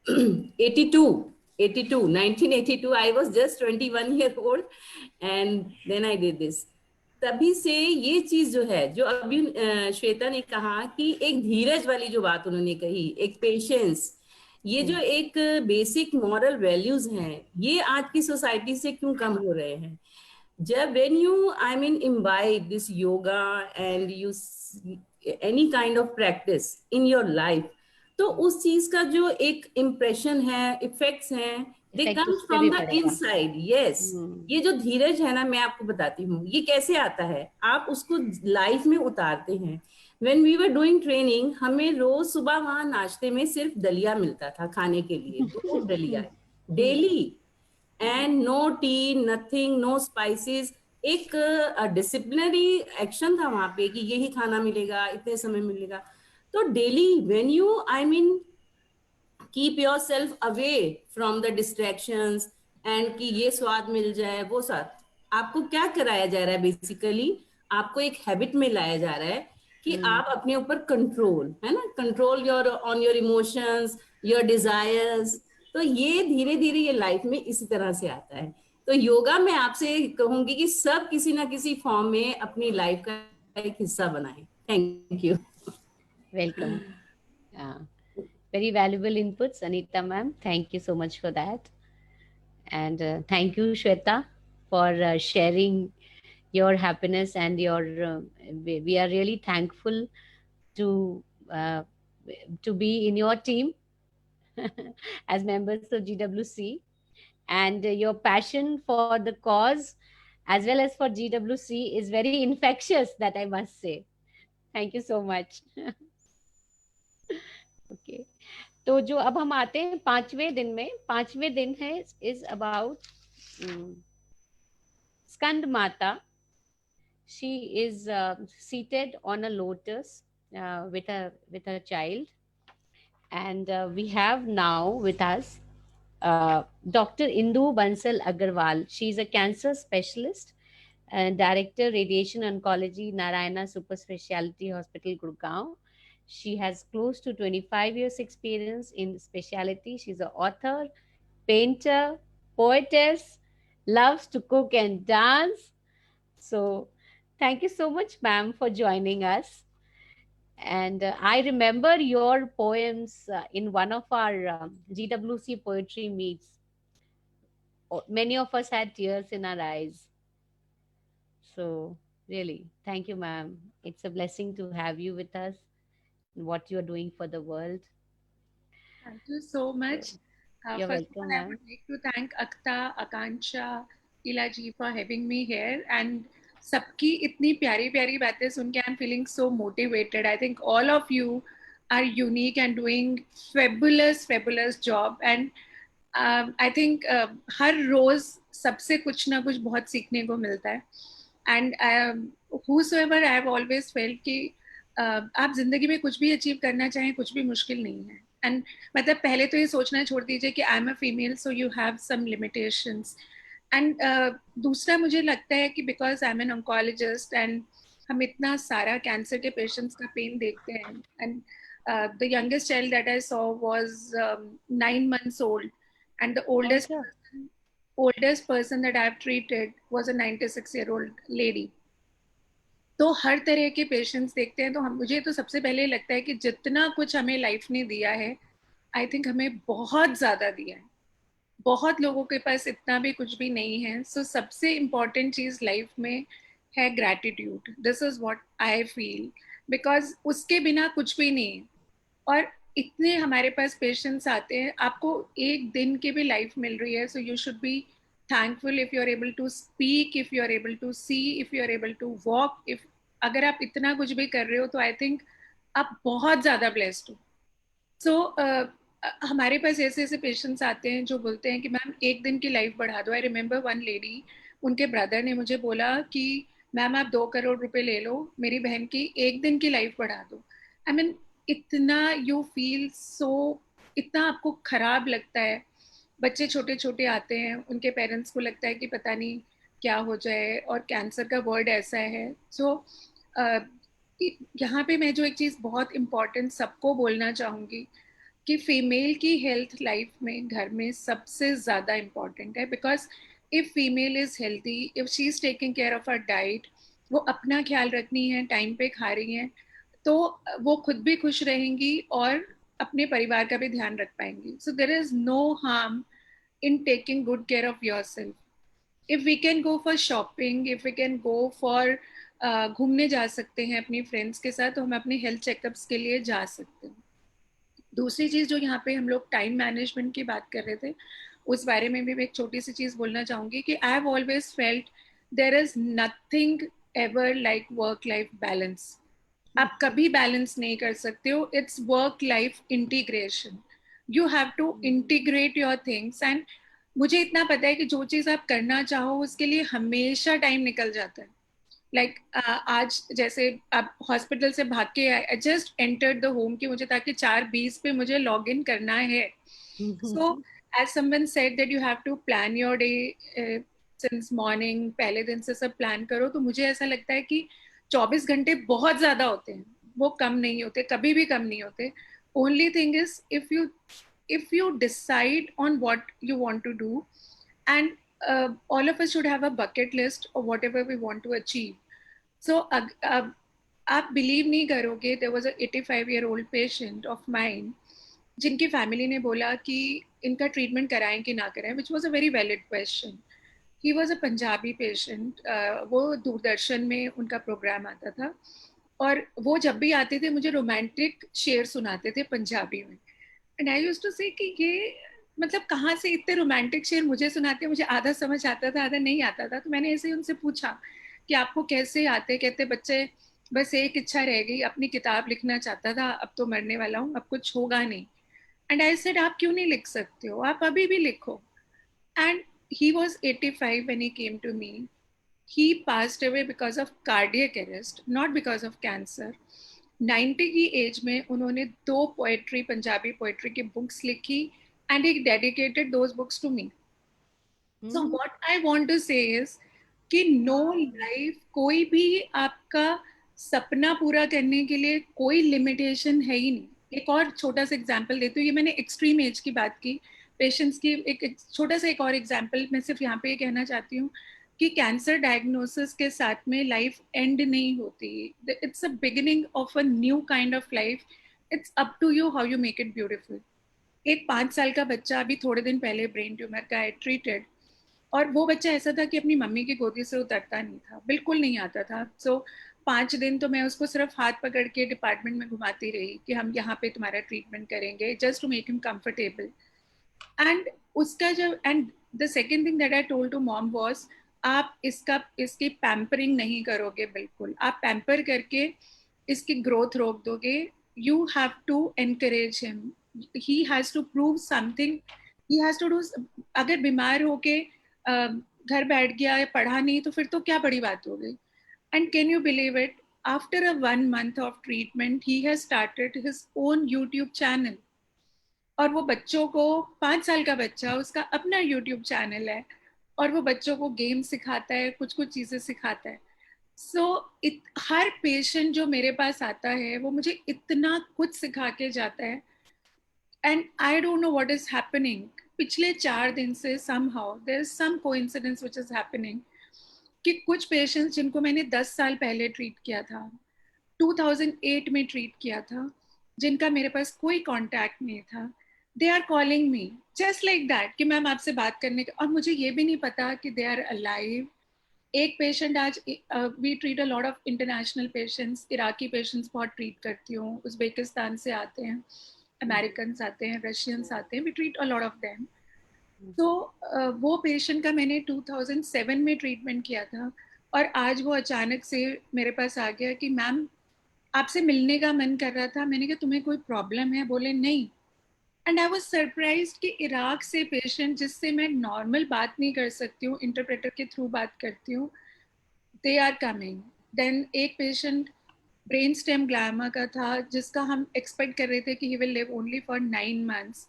82. 1982, I was just 21 year old and then I did this. तभी से ये चीज जो है, जो अभी श्वेता ने कहा कि एक धीरज वाली जो बात उन्होंने कही, एक पेशेंस, ये जो एक बेसिक मॉरल वैल्यूज हैं, ये आज की सोसाइटी से क्यों कम हो रहे हैं? जब when you imbibe this yoga and you any kind of practice in your life, तो उस चीज का जो एक इम्प्रेशन है, इफेक्ट्स हैं, they come from the inside. Yes. ये जो धीरज है ना, मैं आपको बताती हूँ ये कैसे आता है, आप उसको लाइफ में उतारते हैं. When we were doing training, हमें रोज सुबह वहां नाश्ते में सिर्फ दलिया मिलता था खाने के लिए, 2 दलिया daily, and no tea, nothing, no spices. एक डिसिप्लिनरी एक्शन था वहां पे कि यही खाना मिलेगा, इतने समय मिलेगा. तो daily when you keep your self away from the distractions and कि ये स्वाद मिल जाए, वो स्वाद, आपको क्या कराया जा रहा है? बेसिकली आपको एक हैबिट में लाया जा रहा है कि आप अपने ऊपर कंट्रोल, है ना, control your on your emotions, your desires. तो ये धीरे धीरे ये लाइफ में इसी तरह से आता है. तो योगा मैं आपसे कहूंगी कि सब किसी ना किसी फॉर्म में अपनी लाइफ का एक हिस्सा बनाएं. Thank you. Welcome. Very valuable inputs, Anita ma'am. Thank you so much for that. And thank you, Shweta, for sharing your happiness and your. We are really thankful to be in your team as members of GWC, and your passion for the cause as well as for GWC is very infectious, that I must say. Thank you so much. Okay. तो जो अब हम आते हैं 5वें दिन में, 5वें दिन है इज अबाउट स्कंद माता. She is seated on a lotus with a child, and we have now with us Dr. Indu Bansal Agarwal. She is a cancer specialist and director radiation oncology, Narayana Super Speciality Hospital, Gurgaon. She has close to 25 years experience in specialty. She's an author, painter, poetess, loves to cook and dance. So thank you so much, ma'am, for joining us. And I remember your poems in one of our GWC poetry meets. Many of us had tears in our eyes. So really, thank you, ma'am. It's a blessing to have you with us. What you are doing for the world. Thank you so much. You're first welcome, of all, I would like to thank Akta, Akansha, Ila ji for having me here, and सबकी इतनी प्यारी प्यारी बातें सुन के I'm feeling so motivated. I think all of you are unique and doing fabulous job, and I think हर रोज सबसे कुछ ना कुछ बहुत सीखने को मिलता है. And whosoever I have always felt कि आप जिंदगी में कुछ भी अचीव करना चाहें, कुछ भी मुश्किल नहीं है. एंड मतलब पहले तो ये सोचना छोड़ दीजिए कि I am a female so you have some limitations. And दूसरा मुझे लगता है कि because I am an oncologist and हम इतना सारा कैंसर के पेशेंट्स का पेन देखते हैं. And the youngest child that I saw was 9 months old, and the oldest person that I have treated was a 96-year-old lady. तो हर तरह के पेशेंट्स देखते हैं. तो मुझे तो सबसे पहले लगता है कि जितना कुछ हमें लाइफ ने दिया है, आई थिंक हमें बहुत ज़्यादा दिया है. बहुत लोगों के पास इतना भी कुछ भी नहीं है. सो सबसे इम्पॉर्टेंट चीज़ लाइफ में है gratitude. This is what I feel, because उसके बिना कुछ भी नहीं है. और इतने हमारे पास पेशेंट्स आते हैं, आपको एक दिन की भी लाइफ मिल रही है, so you should be thankful if you're able to speak, if you're able to see, if you're able to walk. if अगर आप इतना कुछ भी कर रहे हो तो आई थिंक आप बहुत ज़्यादा ब्लेस्ड हो. सो हमारे पास ऐसे ऐसे पेशेंट्स आते हैं जो बोलते हैं कि मैम एक दिन की लाइफ बढ़ा दो. आई रिमेंबर वन लेडी, उनके ब्रदर ने मुझे बोला कि मैम आप 2 करोड़ रुपए ले लो, मेरी बहन की एक दिन की लाइफ बढ़ा दो. आई मीन इतना यू फील सो, इतना आपको खराब लगता है. बच्चे छोटे छोटे आते हैं, उनके पेरेंट्स को लगता है कि पता नहीं क्या हो जाए, और कैंसर का वर्ड ऐसा है. सो यहाँ पे मैं जो एक चीज़ बहुत इम्पॉर्टेंट सबको बोलना चाहूँगी कि फीमेल की हेल्थ लाइफ में घर में सबसे ज़्यादा इम्पॉर्टेंट है, because if female is healthy, if she is taking care of her diet, वो अपना ख्याल रखनी है, टाइम पे खा रही हैं, तो वो खुद भी खुश रहेंगी और अपने परिवार का भी ध्यान रख पाएंगी. So there is no harm in taking good care of yourself. If we can go for shopping, if we can go for घूमने जा सकते हैं अपनी फ्रेंड्स के साथ, तो हम अपने हेल्थ चेकअप्स के लिए जा सकते हैं. दूसरी चीज़ जो यहाँ पे हम लोग टाइम मैनेजमेंट की बात कर रहे थे, उस बारे में भी मैं एक छोटी सी चीज़ बोलना चाहूँगी कि I have always felt there is nothing ever like work life balance. आप कभी बैलेंस नहीं कर सकते हो. It's work life integration. You have to integrate your things. And मुझे इतना पता है कि जो चीज़ आप करना चाहो उसके लिए हमेशा टाइम निकल जाता है. लाइक आज जैसे आप हॉस्पिटल से भाग के I just entered the home कि मुझे ताकि 4:20 पे मुझे लॉग इन करना है. So as someone said that you have to plan your day since morning. पहले दिन से सब प्लान करो. तो मुझे ऐसा लगता है कि 24 घंटे बहुत ज़्यादा होते हैं, वो कम नहीं होते, कभी भी कम नहीं होते. Only thing is if you decide on what you want to do, and all of us should have a bucket list of whatever we want to achieve. So आप believe नहीं करोगे, there was a 85-year-old patient of mine जिनकी family ने बोला कि इनका treatment कराएं कि ना कराएं, which was a very valid question. He was a Punjabi patient. वो दूरदर्शन में उनका प्रोग्राम आता था और वो जब भी आते थे मुझे रोमांटिक शेर सुनाते थे पंजाबी में. एंड आई यूज्ड टू से कि ये मतलब कहाँ से इतने रोमांटिक शेर मुझे सुनाते. मुझे आधा समझ आता था, आधा नहीं आता था. तो मैंने ऐसे ही उनसे पूछा कि आपको कैसे आते. कहते बच्चे बस एक इच्छा रह गई, अपनी किताब लिखना चाहता था, अब तो मरने वाला हूँ, अब कुछ होगा नहीं. एंड आई सेड आप क्यों नहीं लिख सकते हो, आप अभी भी लिखो. And he was 85 when he came to me. He passed away because of cardiac arrest, not because of cancer. 90 की एज में उन्होंने 2 पोएट्री, पंजाबी पोएट्री की बुक्स लिखी and he dedicated those books to me. So what I want to say is कि no life, कोई भी आपका सपना पूरा करने के लिए कोई लिमिटेशन है ही नहीं. एक और छोटा सा एग्जाम्पल देती हूँ. ये मैंने एक्सट्रीम एज की बात की, पेशेंट्स की. एक छोटा सा एक और एग्जाम्पल मैं सिर्फ यहाँ पे ये कहना चाहती हूँ कि कैंसर डायग्नोसिस के साथ में लाइफ एंड नहीं होती. It's a beginning of a new kind of life. It's up to you how you make it beautiful. एक 5 साल का बच्चा अभी थोड़े दिन पहले ब्रेन ट्यूमर का है, ट्रीटेड. और वो बच्चा ऐसा था कि अपनी मम्मी की गोदी से उतरता नहीं था, बिल्कुल नहीं आता था. सो 5 दिन तो मैं उसको सिर्फ हाथ पकड़ के डिपार्टमेंट में घुमाती रही कि हम यहाँ पे तुम्हारा ट्रीटमेंट करेंगे, just to make him comfortable. And उसका जब and the second thing that I told to mom was आप इसकी पैम्परिंग नहीं करोगे बिल्कुल. आप पैम्पर करके इसकी ग्रोथ रोक दोगे. You have to encourage him. He has to prove something. He has to do. अगर बीमार होके घर बैठ गया या पढ़ा नहीं तो फिर तो क्या बड़ी बात हो गई. And can you believe it, after a 1 month of treatment he has started his own YouTube channel. और वो बच्चों को, 5 साल का बच्चा, उसका अपना YouTube चैनल है और वो बच्चों को गेम सिखाता है, कुछ कुछ चीज़ें सिखाता है. सो हर पेशेंट जो मेरे पास आता है वो मुझे इतना कुछ सिखा के जाता है. And I don't know what is happening. पिछले 4 दिन से somehow there is some coincidence which is happening कि कुछ पेशेंट्स जिनको मैंने 10 साल पहले ट्रीट किया था, 2008 में ट्रीट किया था, जिनका मेरे पास कोई कांटेक्ट नहीं था, they are calling me just like that कि मैम आपसे बात करने का. और मुझे ये भी नहीं पता कि दे आर अलाइव. एक पेशेंट आज, we treat a lot of international patients. Iraqi patients बहुत ट्रीट करती हूँ, उज़्बेकिस्तान से आते हैं, अमेरिकन्स आते हैं, रशियंस आते हैं. We treat a lot of them. तो वो पेशेंट का मैंने 2007 में ट्रीटमेंट किया था और आज वो अचानक से मेरे पास आ गया कि मैम आपसे मिलने का मन कर रहा था. मैंने कहा तुम्हें कोई प्रॉब्लम है? बोले नहीं. एंड आई वाज सरप्राइज्ड कि इराक से पेशेंट जिससे मैं नॉर्मल बात नहीं कर सकती हूँ, इंटरप्रेटर के थ्रू बात करती हूँ, दे आर कमिंग. देन एक पेशेंट ब्रेन स्टेम ग्लामा का था जिसका हम एक्सपेक्ट कर रहे थे कि he will live only for 9 months.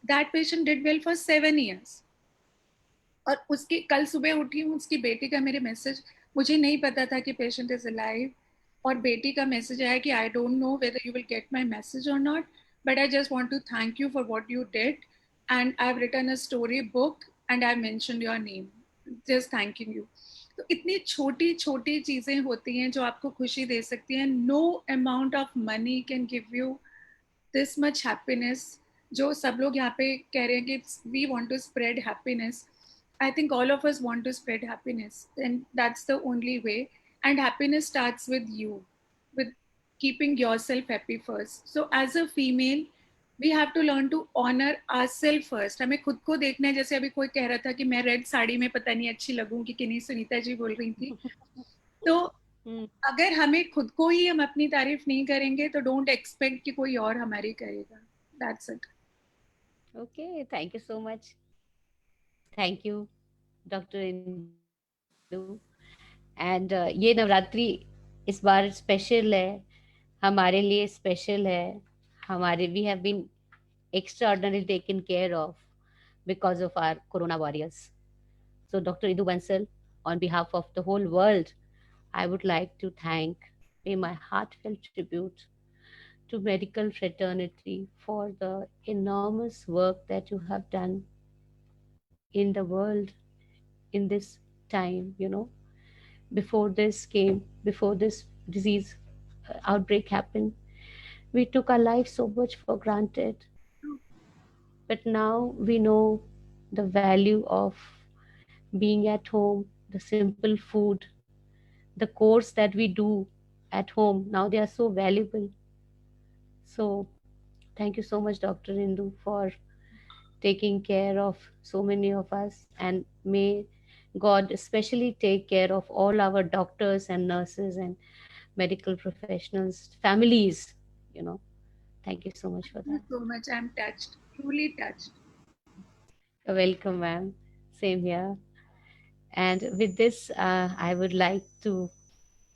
That patient did well for 7 years. और उसकी कल सुबह उठी हूँ, उसकी बेटी का मेरे मैसेज, मुझे नहीं पता था कि पेशेंट इज अलाइव, और बेटी का मैसेज आया कि I don't know whether you will get my message और not, but I just want to thank you for what you did. And I've written a story book and I mentioned your name. Just thanking you. तो इतनी छोटी छोटी चीजें होती हैं जो आपको खुशी दे सकती हैं. No amount of money can give you this much happiness. जो सब लोग यहाँ पे कह रहे हैं कि we want to spread happiness. I think all of us want to spread happiness, and that's the only way. And happiness starts with you, with keeping yourself happy first. So as a female, we have to learn to honor ourselves first. हमें खुद को देखना है. जैसे अभी कोई कह रहा था कि मैं रेड साड़ी में पता नहीं अच्छी लगूंगी कि नहीं, सुनीता जी बोल रही थी. तो अगर हमें खुद को ही हम अपनी तारीफ नहीं करेंगे तो डोंट एक्सपेक्ट कि कोई और हमारी करेगा. That's it. Okay, thank you so much. Thank you, Dr. Indu. And ये नवरात्रि इस बार स्पेशल है, हमारे लिए स्पेशल है. हमारे we have been extraordinarily taken care of because of our Corona warriors. So Dr. Indu Bansal, on behalf of the whole world, I would like to pay my heartfelt tribute to medical fraternity for the enormous work that you have done in the world in this time, before this disease outbreak happened, we took our life so much for granted. But now we know the value of being at home, the simple food, the course that we do at home. Now they are so valuable. So thank you so much, Dr. Indu, for taking care of so many of us, and may God especially take care of all our doctors and nurses and medical professionals, families, Thank you so much for that. Thank you so much. I'm touched, truly touched. You're welcome, ma'am. Same here. And with this, I would like to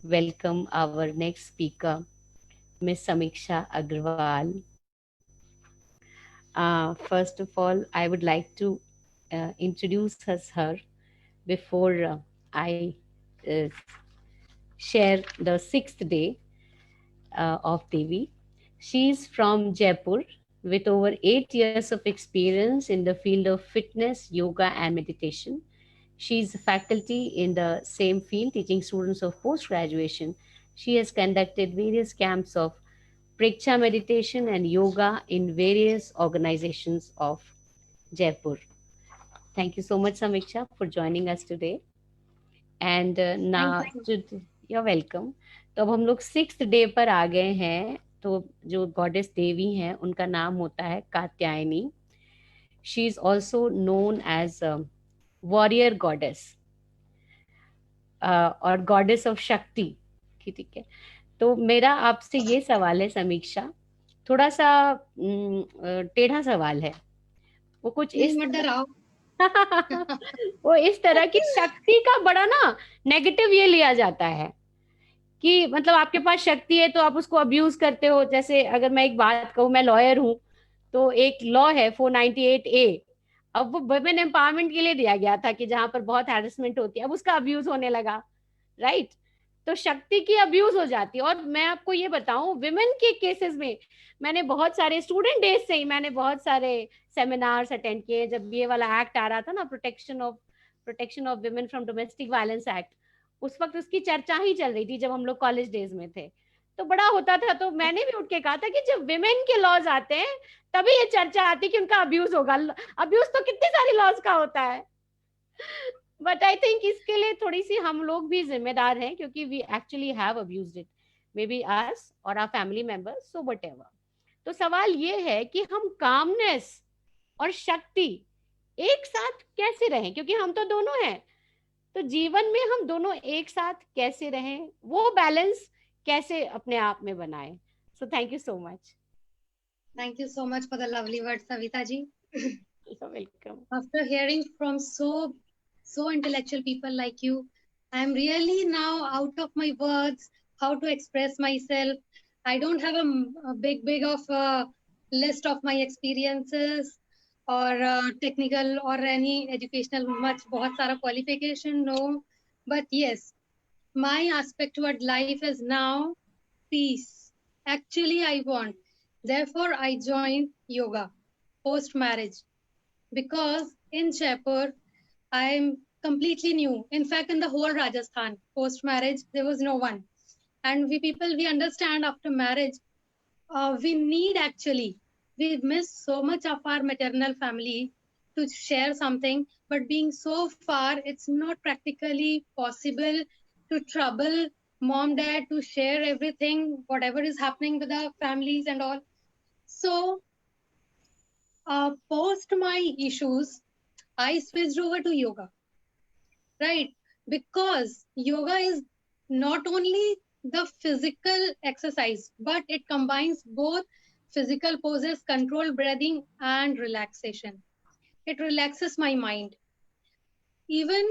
welcome our next speaker, Ms. Samiksha Agrawal. First of all, I would like to introduce her before I share the 6th day of Devi. She is from Jaipur with over 8 years of experience in the field of fitness, yoga, and meditation. She is faculty in the same field, teaching students of post-graduation. She has conducted various camps of Preksha meditation and yoga in various organizations of Jaipur. Thank you so much, Samiksha, for joining us today. And now, you're welcome. तो अब हम लोग 6th day पर आ गए हैं. तो जो goddess देवी हैं उनका नाम होता है Katyayani. She is also known as warrior goddess और गॉडेस ऑफ शक्ति. ठीक है. तो मेरा आपसे ये सवाल है समीक्षा, थोड़ा सा टेढ़ा सवाल है. वो कुछ इस वो इस तरह की शक्ति का बड़ा ना नेगेटिव ये लिया जाता है कि मतलब आपके पास शक्ति है तो आप उसको अब्यूज करते हो. जैसे अगर मैं एक बात कहूँ, मैं लॉयर हूँ, तो एक लॉ है 498A. अब वो वुमेन एम्पावरमेंट के लिए दिया गया था कि जहां पर बहुत हैरेसमेंट होती है, अब उसका अब्यूज होने लगा. राइट. तो शक्ति की अब्यूज हो जाती है. और मैं आपको ये बताऊं, विमेन के केसेस में मैंने बहुत सारे स्टूडेंट डेज से ही मैंने बहुत सारे सेमिनार्स अटेंड किए. जब ये वाला एक्ट आ रहा था ना, protection of women from domestic violence act, उस वक्त उसकी चर्चा ही चल रही थी जब हम लोग कॉलेज डेज में थे. तो बड़ा होता था. तो मैंने भी उठ के कहा था कि जब विमेन के लॉज आते हैं तभी ये चर्चा आती कि उनका अब्यूज होगा. अब्यूज तो कितनी सारी लॉज का होता है. बट आई थिंक इसके लिए थोड़ी सी हम लोग भी जिम्मेदार हैं, क्योंकि we actually have abused it, maybe us और our family members, so whatever. तो सवाल ये है कि हम कामनेस और शक्ति एक साथ कैसे रहें, क्योंकि हम तो दोनों हैं. तो जीवन में हम दोनों एक साथ कैसे रहें, वो बैलेंस कैसे अपने आप में बनाएं. So thank you so much. Thank you so much for the lovely words, Savita ji. You're welcome. After hearing from so intellectual people like you, I am really now out of my words how to express myself. I don't have a big of a list of my experiences or technical or any educational much बहुत सारा qualification, no. But yes, my aspect toward life is now peace. Actually, I want Therefore, I joined yoga post-marriage because in Jaipur, I'm completely new. In fact, in the whole Rajasthan, post-marriage, there was no one. And we understand after marriage, we miss so much of our maternal family to share something, but being so far, it's not practically possible to trouble mom, dad to share everything, whatever is happening with our families and all. So, post my issues, I switched over to yoga, right? Because yoga is not only the physical exercise, but it combines both physical poses, controlled breathing, and relaxation. It relaxes my mind. Even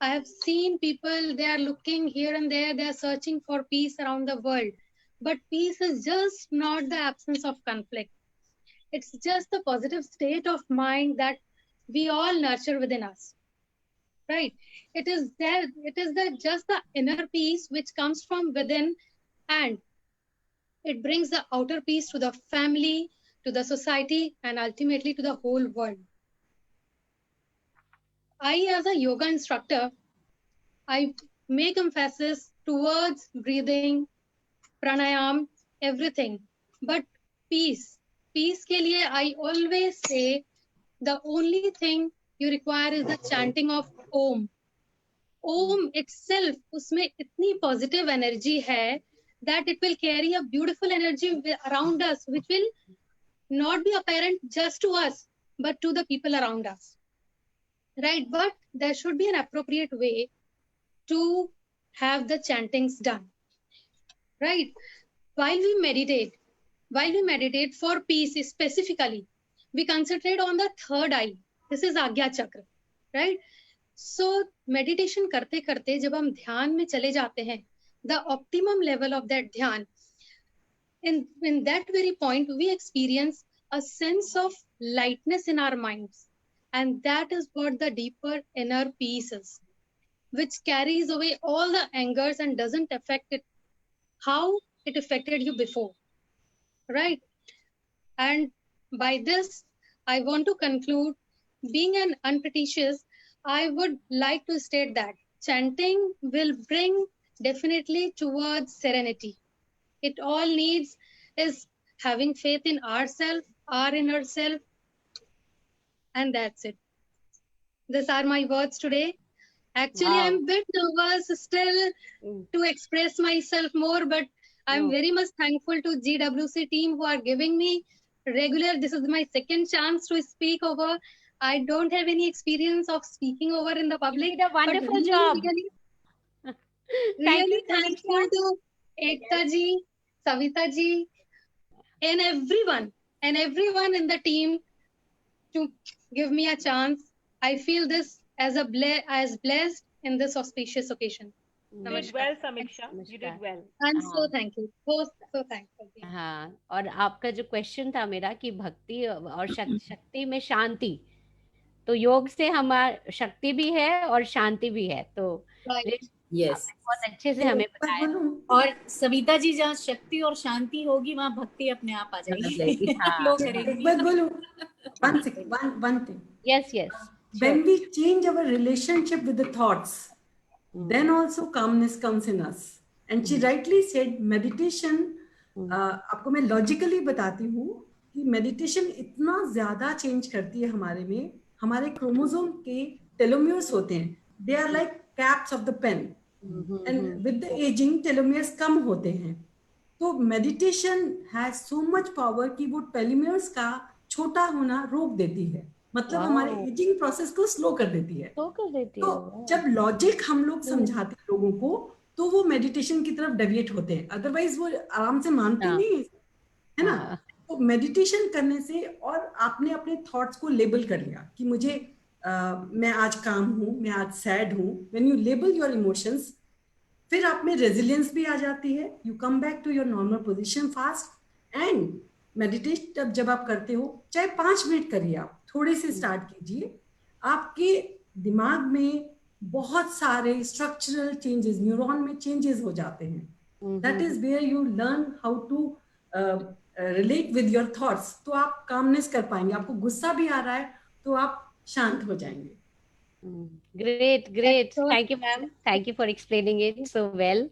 I have seen people, they are looking here and there, they are searching for peace around the world. But peace is just not the absence of conflict. It's just the positive state of mind that we all nurture within us. Right? It is just the inner peace which comes from within, and it brings the outer peace to the family, to the society, and ultimately to the whole world. I, as a yoga instructor, I make emphasis towards breathing, pranayam, everything. But peace ke liye, I always say the only thing you require is the chanting of Om. Om itself, उसमें इतनी positive energy है that it will carry a beautiful energy around us, which will not be apparent just to us, but to the people around us. Right? But there should be an appropriate way to have the chantings done. Right? While we meditate for peace specifically, we concentrate on the third eye. This is Agya Chakra. Right? So meditation करते करते जब हम ध्यान में चले जाते हैं, the optimum level of that dhyan, in that very point we experience a sense of lightness in our minds, and that is what the deeper inner peace is, which carries away all the angers and doesn't affect it how it affected you before, right? And by this I want to conclude, being an unpretentious, I would like to state that chanting will bring definitely towards serenity. It all needs is having faith in ourselves, our inner self, and that's it. These are my words today. Actually, Wow. I'm a bit nervous still to express myself more, but I'm very much thankful to GWC team who are giving me regular. This is my second chance to speak over. I don't have any experience of speaking over in the public. You did a wonderful but job. Really Thank thank you, you to Ekta ji, Savita ji, and everyone in the team to give me a chance. I feel this as blessed in this auspicious occasion. You did Namaskar. well, Samiksha. You did well. I'm so thankful. So thankful. हाँ, और आपका जो question था मेरा कि भक्ति और शक्ति में शांति, तो योग से हमारा शक्ति भी है और शांति भी है, तो Yes. बहुत अच्छे से हमें बताया। और सविता जी, जहाँ शक्ति और शांति होगी वहाँ भक्ति अपने आप आ जाएगी। हाँ। लोग करेंगे। एक बात बोलूं, one thing. Yes. When we change our relationship with the thoughts, then also calmness comes in us. And she rightly said, meditation, आपको मैं logically बताती हूँ कि meditation इतना ज़्यादा change करती है हमारे में, हमारे chromosome के telomeres होते हैं, they are like caps of the pen, and with the aging telomeres कम होते हैं, तो meditation has so much power कि वो telomeres का छोटा होना रोक देती है, मतलब हमारे एजिंग प्रोसेस को स्लो कर देती है। तो जब लॉजिक हम लोग समझाते हैं लोगों को, तो वो मेडिटेशन की तरफ डेविएट होते हैं, अदरवाइज वो आराम से मानते नहीं है ना। तो मेडिटेशन करने से, और आपने अपने थॉट्स को लेबल कर लिया कि मुझे मैं आज काम हूँ, मैं आज सैड हूँ, when you label your emotions, फिर आप में रेजिलियंस भी आ जाती है, you come back to your normal position fast. And meditate जब आप करते हो, चाहे 5 मिनट करिए, आप थोड़े से स्टार्ट कीजिए, आपके दिमाग में बहुत सारे स्ट्रक्चरल चेंजेस, न्यूरॉन में चेंजेस हो जाते हैं। That is where you learn how to relate with your thoughts, तो आप कामनेस कर पाएंगे. आपको गुस्सा भी आ रहा है तो आप शांत हो जाएंगे. Great, great. Thank you, ma'am. Thank you for explaining it so well.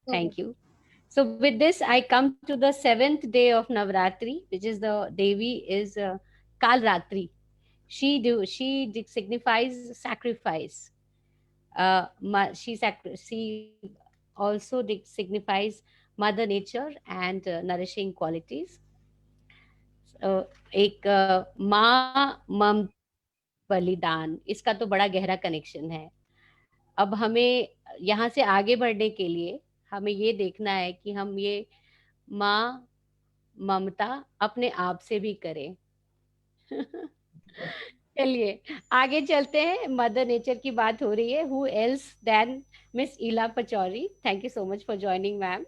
Thank you. So with this, I come to the 7th day of Navratri, which is the Devi is Kalratri. She signifies sacrifice. She also signifies Mother Nature and nourishing qualities. एक माँ ममता बलिदान, इसका तो बड़ा गहरा connection है. अब हमें यहाँ से आगे बढ़ने के लिए हमें ये देखना है कि हम ये माँ ममता अपने आप से भी करें. चलिए आगे चलते हैं. मदर नेचर की बात हो रही है. Who else than Miss Ila Pachori? Thank you so much for joining, ma'am.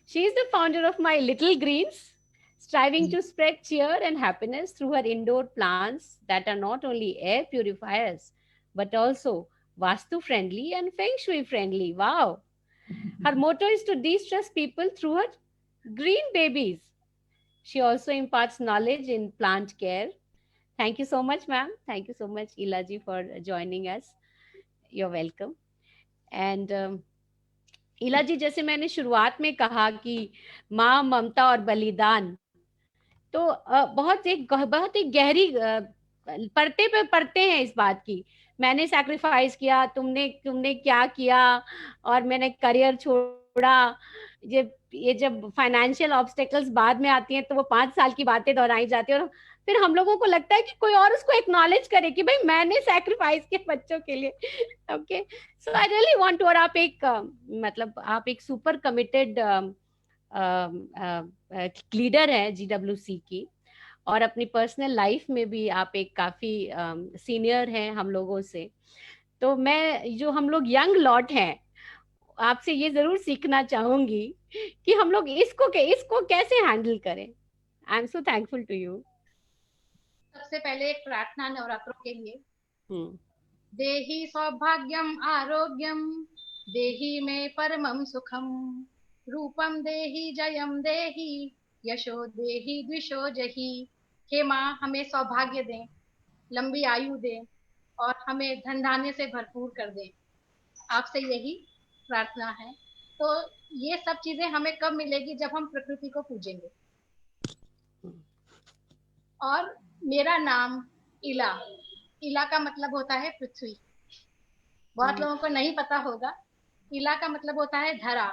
She is the founder of My Little Greens, striving to spread cheer and happiness through her indoor plants that are not only air purifiers but also Vastu friendly and Feng Shui friendly. Wow. Her motto is to de-stress people through her green babies. She also imparts knowledge in plant care. Thank you so much, ma'am. Thank you so much, Ila ji, for joining us. You're welcome. And ईला जी, जैसे मैंने शुरुआत में कहा कि माँ ममता और बलिदान, तो बहुत एक गहरी परते पे परते हैं इस बात की. मैंने सैक्रिफाइस किया, तुमने क्या किया, और मैंने करियर छोड़ा. ये जब फाइनेंशियल ऑब्स्टेकल्स बाद में आती हैं तो वो 5 साल की बातें दोहराई जाती है, और फिर हम लोगों को लगता है कि कोई और उसको एक्नॉलेज करे कि भाई मैंने सैक्रिफाइस किया बच्चों के लिए. Okay, so I really want to, और आप एक मतलब आप एक सुपर कमिटेड लीडर है GWC की, और अपनी पर्सनल लाइफ में भी आप एक काफी सीनियर हैं हम लोगों से. तो मैं, जो हम लोग यंग लॉट हैं, आपसे ये जरूर सीखना चाहूंगी कि हम लोग इसको कैसे हैंडल करें. I am so thankful to you. सबसे पहले एक प्रार्थना नवरात्रों के लिए. देहि सौभाग्यम आरोग्यम, देहि में परमम सुखम, रूपम देहि जयम देहि, यशो देहि द्विषो जहि. हे माँ, हमें सौभाग्य दें, लंबी आयु दें, और हमें धन धान्य से भरपूर कर दें. आपसे यही प्रार्थना है. तो ये सब चीजें हमें कब मिलेगी? जब हम प्रकृति को पूजेंगे. और मेरा नाम इला का मतलब होता है पृथ्वी. बहुत लोगों को नहीं पता होगा. इला का मतलब होता है धरा,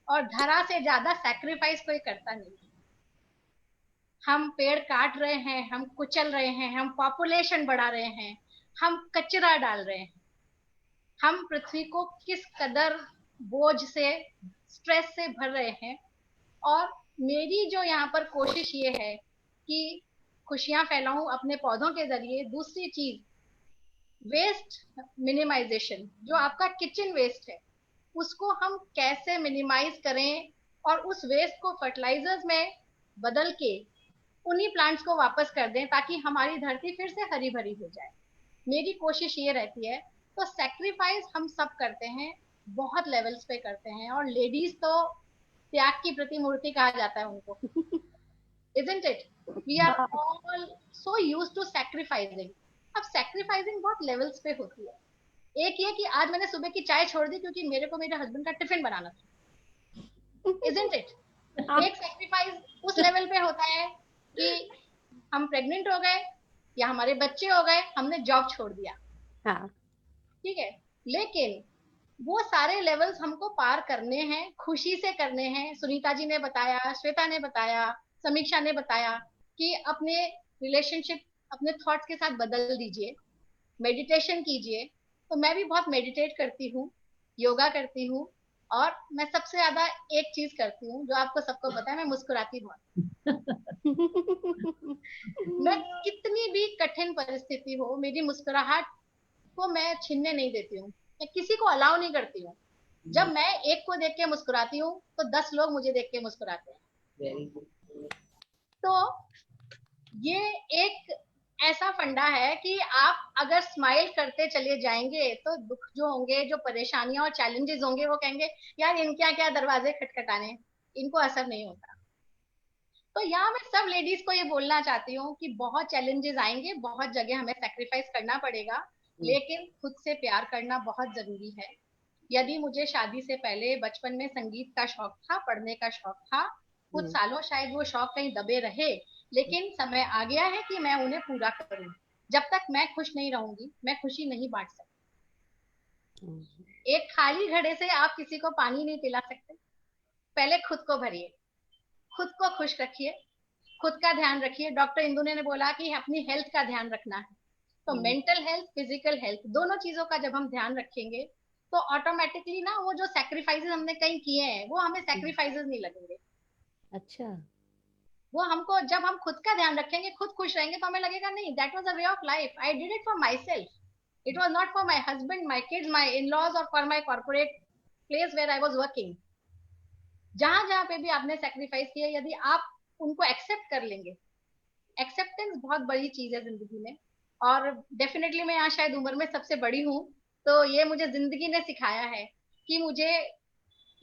और धरा से ज्यादा सैक्रिफाइस कोई करता नहीं. हम पेड़ काट रहे हैं, हम कुचल रहे हैं, हम पॉपुलेशन बढ़ा रहे हैं, हम कचरा डाल रहे हैं. हम पृथ्वी को किस कदर बोझ से, स्ट्रेस से भर रहे हैं. और मेरी जो यहाँ पर कोशिश ये है कि खुशियां फैलाऊं अपने पौधों के जरिए. दूसरी चीज, वेस्ट मिनिमाइजेशन. जो आपका किचन वेस्ट है उसको हम कैसे मिनिमाइज करें, और उस वेस्ट को फर्टिलाइजर्स में बदल के उन्हीं प्लांट्स को वापस कर दें, ताकि हमारी धरती फिर से हरी भरी हो जाए. मेरी कोशिश ये रहती है. तो सैक्रिफाइस हम सब करते हैं, बहुत लेवल्स पे करते हैं, और लेडीज तो त्याग की प्रतिमूर्ति कहा जाता है उनको. Isn't it? We are all so used to sacrificing. अब sacrificing बहुत लेवल्स पे होती है. एक ये कि आज मैंने सुबह की चाय छोड़ दी क्योंकि मेरे को मेरे हस्बैंड का टिफिन बनाना था. Isn't it? एक सैक्रिफाइस उस लेवल पे होता है कि हम प्रेग्नेंट हो गए या हमारे बच्चे हो गए, हमने जॉब छोड़ दिया. ठीक है, लेकिन वो सारे लेवल्स हमको पार करने हैं, खुशी से करने हैं. सुनीता जी ने बताया, श्वेता ने बताया, समीक्षा ने बताया कि अपने रिलेशनशिप अपने थॉट्स के साथ बदल दीजिए, मेडिटेशन कीजिए. तो मैं भी बहुत मेडिटेट करती हूँ, योगा करती हूँ, और मैं सबसे ज्यादा एक चीज करती हूँ जो आपको सबको पता है, मैं मुस्कुराती बहुत. मैं कितनी भी कठिन परिस्थिति हो, मेरी मुस्कुराहट को मैं छीनने नहीं देती हूँ. मैं किसी को अलाउ नहीं करती हूँ. जब मैं एक को देख के मुस्कुराती हूँ तो 10 लोग मुझे देख के मुस्कुराते हैं. तो ये एक ऐसा फंडा है कि आप अगर स्माइल करते चले जाएंगे तो दुख जो होंगे, जो परेशानियां और चैलेंजेस होंगे, वो कहेंगे यार इनके क्या दरवाजे खटखटाने, इनको असर नहीं होता. तो यहाँ मैं सब लेडीज को ये बोलना चाहती हूँ कि बहुत चैलेंजेस आएंगे, बहुत जगह हमें सेक्रीफाइस करना पड़ेगा, लेकिन खुद से प्यार करना बहुत जरूरी है। यदि मुझे शादी से पहले बचपन में संगीत का शौक था, पढ़ने का शौक था, कुछ सालों शायद वो शौक कहीं दबे रहे, लेकिन समय आ गया है कि मैं उन्हें पूरा करूं। जब तक मैं खुश नहीं रहूंगी, मैं खुशी नहीं बांट सकती। एक खाली घड़े से आप किसी को पानी नहीं पिला सकते। पहले खुद को भरिए, खुद को खुश रखिए, खुद का ध्यान रखिए। डॉक्टर इंदु ने बोला कि अपनी हेल्थ का ध्यान रखना है, तो मेंटल हेल्थ, फिजिकल हेल्थ, दोनों चीजों का जब हम ध्यान रखेंगे तो ऑटोमेटिकली ना वो जो सैक्रिफाइसेस हमने कहीं किए हैं वो हमें सैक्रिफाइसेस नहीं लगेंगे। अच्छा, वो हमको, जब हम खुद का ध्यान रखेंगे, खुद खुश रहेंगे, तो हमें लगेगा नहीं, that was a way of life, I did it for myself, it was not for my husband, my kids, my in laws और for my corporate place where I was working. जहां जहां पे भी आपने sacrifice किया, यदि आप उनको एक्सेप्ट कर लेंगे, एक्सेप्टेंस बहुत बड़ी चीज है जिंदगी में। और डेफिनेटली मैं यहाँ शायद उम्र में सबसे बड़ी हूँ, तो ये मुझे जिंदगी ने सिखाया है कि मुझे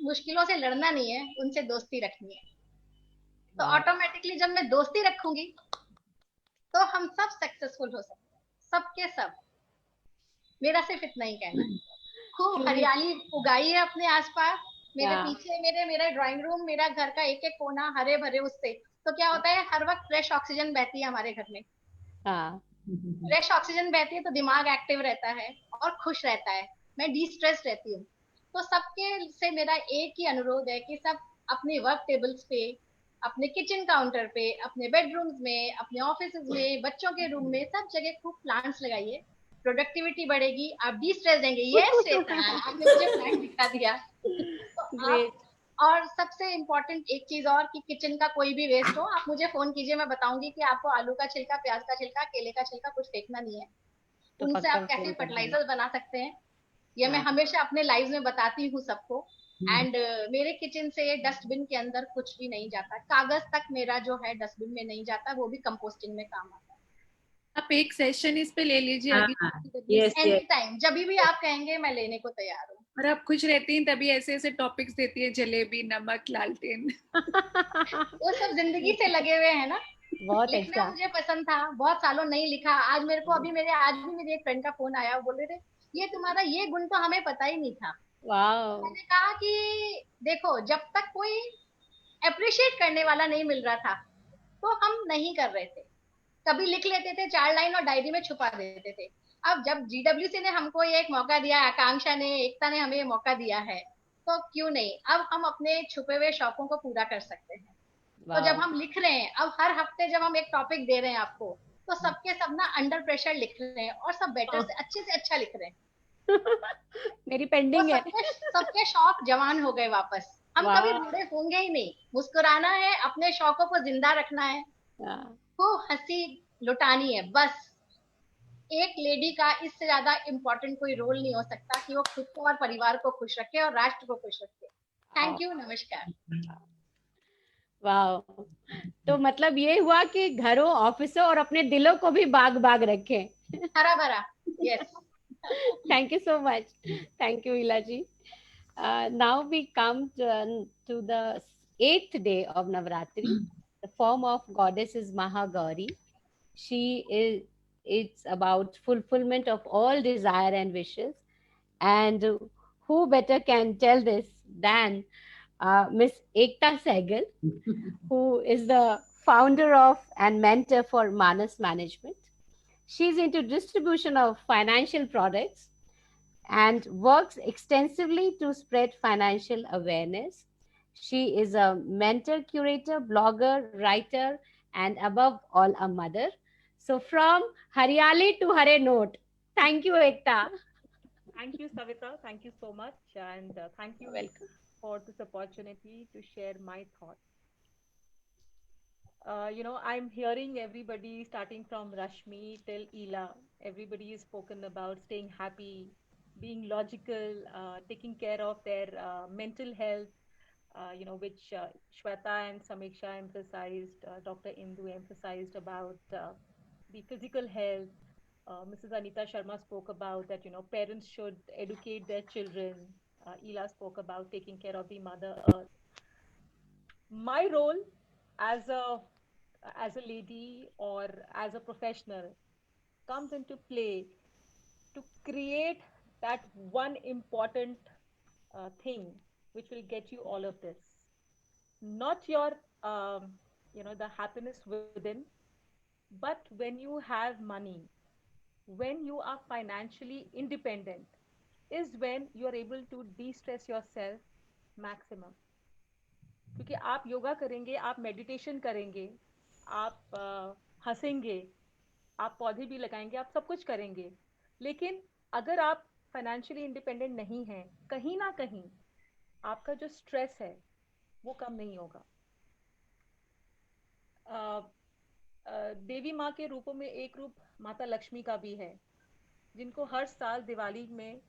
मुश्किलों से लड़ना नहीं है, उनसे दोस्ती रखनी है। तो ऑटोमेटिकली जब मैं दोस्ती रखूंगी तो हम सब सक्सेसफुल हो सकते हैं, सबके सब। मेरा सिर्फ इतना ही कहना है, खूब हरियाली उगाई है अपने आसपास। मेरे पीछे मेरा ड्राइंग रूम, मेरा घर का एक एक कोना हरे भरे, उससे तो क्या होता है, हर वक्त फ्रेश ऑक्सीजन बहती है हमारे घर में। फ्रेश ऑक्सीजन बहती है तो दिमाग एक्टिव रहता है और खुश रहता है, मैं डी स्ट्रेस रहती हूँ। तो सबके से मेरा एक ही अनुरोध है कि सब अपने वर्क टेबल्स पे, अपने किचन काउंटर पे, अपने बेडरूम्स में, अपने ऑफिस में, बच्चों के रूम में, सब जगह खूब प्लांट्स लगाइए। प्रोडक्टिविटी बढ़ेगी, आप डी स्ट्रेस देंगे। यस श्वेता, आपने मुझे प्लांट दिखा दिया। तो आप, और सबसे इम्पोर्टेंट एक चीज और, कि किचन का कोई भी वेस्ट हो आप मुझे फोन कीजिए, मैं बताऊंगी कि आपको आलू का छिलका, प्याज का छिलका, केले का छिलका कुछ फेंकना नहीं है। तो उनसे आप कैसे फर्टिलाइजर बना सकते हैं, ये मैं हमेशा अपने लाइव में बताती हूँ सबको। एंड मेरे किचन से डस्टबिन के अंदर कुछ भी नहीं जाता, कागज तक मेरा जो है डस्टबिन में नहीं जाता, वो भी कंपोस्टिंग में काम आता है। आप एक सेशन इस पे ले लीजिए एनी टाइम, जब भी आप कहेंगे मैं लेने को तैयार हूँ। और आप खुश रहती हैं तभी ऐसे ऐसे टॉपिक्स देती है, जलेबी, नमक, लालटेन। वो सब जिंदगी से लगे हुए हैं ना। बहुत लिखना अच्छा। मुझे पसंद था, बहुत सालों नहीं लिखा। आज मेरे को, अभी आज भी मेरी एक फ्रेंड का फोन आया, वो बोल रहे थे ये तुम्हारा ये गुण तो हमें पता ही नहीं था। मैंने कहा कि देखो, जब तक कोई अप्रिशिएट करने वाला नहीं मिल रहा था तो हम नहीं कर रहे थे। कभी लिख लेते थे 4 लाइन और डायरी में छुपा देते थे। अब जब जीडब्ल्यूसी ने हमको ये एक मौका दिया, आकांक्षा ने, एकता ने हमें ये मौका दिया है, तो क्यों नहीं, अब हम अपने छुपे हुए शौकों को पूरा कर सकते हैं। तो जब हम लिख रहे हैं, अब हर हफ्ते जब हम एक टॉपिक दे रहे हैं आपको, तो सबके सब ना अंडर प्रेशर लिख रहे हैं और सब बेटर से, अच्छे से अच्छा लिख रहे हैं। मेरी पेंडिंग है। सबके शौक जवान हो गए वापस। हम कभी बूढ़े होंगे ही नहीं। मुस्कुराना है, अपने शौकों को जिंदा रखना है, खूब हंसी लुटानी है बस। एक लेडी का इससे ज्यादा इम्पोर्टेंट कोई रोल नहीं हो सकता कि वो खुद को और परिवार को खुश रखे और राष्ट्र को खुश रखे। थैंक यू, नमस्कार। वाह, तो मतलब ये हुआ कि घरों, ऑफिसों और अपने दिलों को भी बाग बाग रखें, हरा भरा। Yes, thank you so much, thank you इला जी। Now we come to the 8th day of Navratri. The form of goddess is Mahagauri. She is, it's about fulfillment of all desire and wishes. And who better can tell this than Miss Ekta Sehgal, who is the founder of and mentor for Manas Management. She's into distribution of financial products and works extensively to spread financial awareness. She is a mentor, curator, blogger, writer, and above all, a mother. So from Haryali to Hare Note. Thank you, Ekta. Thank you, Savita. Thank you so much. And thank you for this opportunity to share my thoughts. I'm hearing everybody, starting from Rashmi till Ela, everybody is spoken about staying happy, being logical, taking care of their mental health, which Shweta and Samiksha emphasized, Dr. Indu emphasized about the physical health. Mrs. Anita Sharma spoke about that, parents should educate their children. Ela spoke about taking care of the Mother Earth. My role as a lady or as a professional comes into play to create that one important thing which will get you all of this, not your the happiness within, but when you have money, when you are financially independent, is when you are able to de-stress yourself maximum. क्योंकि आप योगा करेंगे, आप meditation करेंगे, आप हंसेंगे, आप पौधे भी लगाएंगे, आप सब कुछ करेंगे, लेकिन अगर आप फाइनेंशियली इंडिपेंडेंट नहीं हैं, कहीं ना कहीं आपका जो स्ट्रेस है वो कम नहीं होगा. देवी माँ के रूपों में एक रूप माता लक्ष्मी का भी है, जिनको हर साल दिवाली में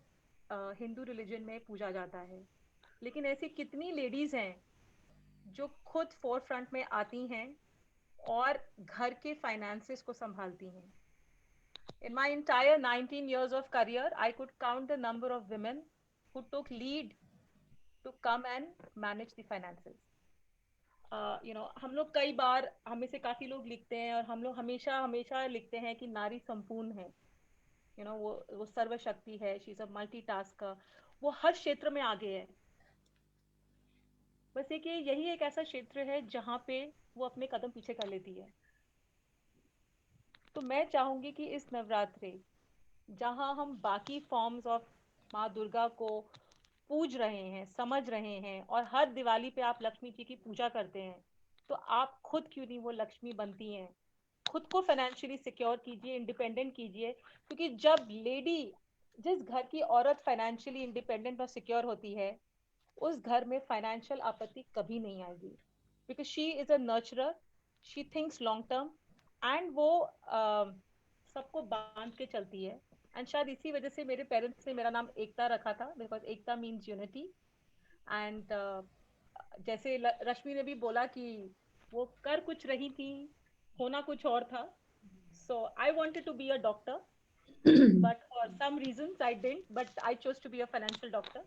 हिंदू रिलीजन में पूजा जाता है. लेकिन ऐसी कितनी लेडीज हैं जो खुद फोर फ्रंट में आती हैं और घर के फाइनेंसेस को संभालती हैं. In my entire 19 years of career, I could count the number of women who took lead to come and manage the finances. हम लोग कई बार, हमें से काफी लोग लिखते हैं और हम लोग हमेशा हमेशा लिखते हैं कि नारी संपूर्ण है, वो सर्वशक्ति है, शी इज अ मल्टीटास्कर, वो हर क्षेत्र में आगे है. बस एक यही एक ऐसा क्षेत्र है जहाँ पे वो अपने कदम पीछे कर लेती है. तो मैं चाहूंगी कि इस नवरात्रे, जहाँ हम बाकी फॉर्म्स ऑफ माँ दुर्गा को पूज रहे हैं, समझ रहे हैं, और हर दिवाली पे आप लक्ष्मी जी की पूजा करते हैं, तो आप खुद क्यों नहीं वो लक्ष्मी बनती हैं. खुद को फाइनेंशियली सिक्योर कीजिए, इंडिपेंडेंट कीजिए, क्योंकि जब लेडी, जिस घर की औरत फाइनेंशियली इंडिपेंडेंट और सिक्योर होती है, उस घर में फाइनेंशियल आपत्ति कभी नहीं आएगी, because she is a नर्चरर, she thinks long term, and वो सबको बांध के चलती है. एंड शायद इसी वजह से मेरे पेरेंट्स ने मेरा नाम एकता रखा था, because Ekta means unity. And जैसे रश्मि ने भी बोला कि वो कर कुछ रही थी, होना कुछ और था. So I wanted to be a doctor, but for some reasons I didn't, but I chose to be a financial doctor.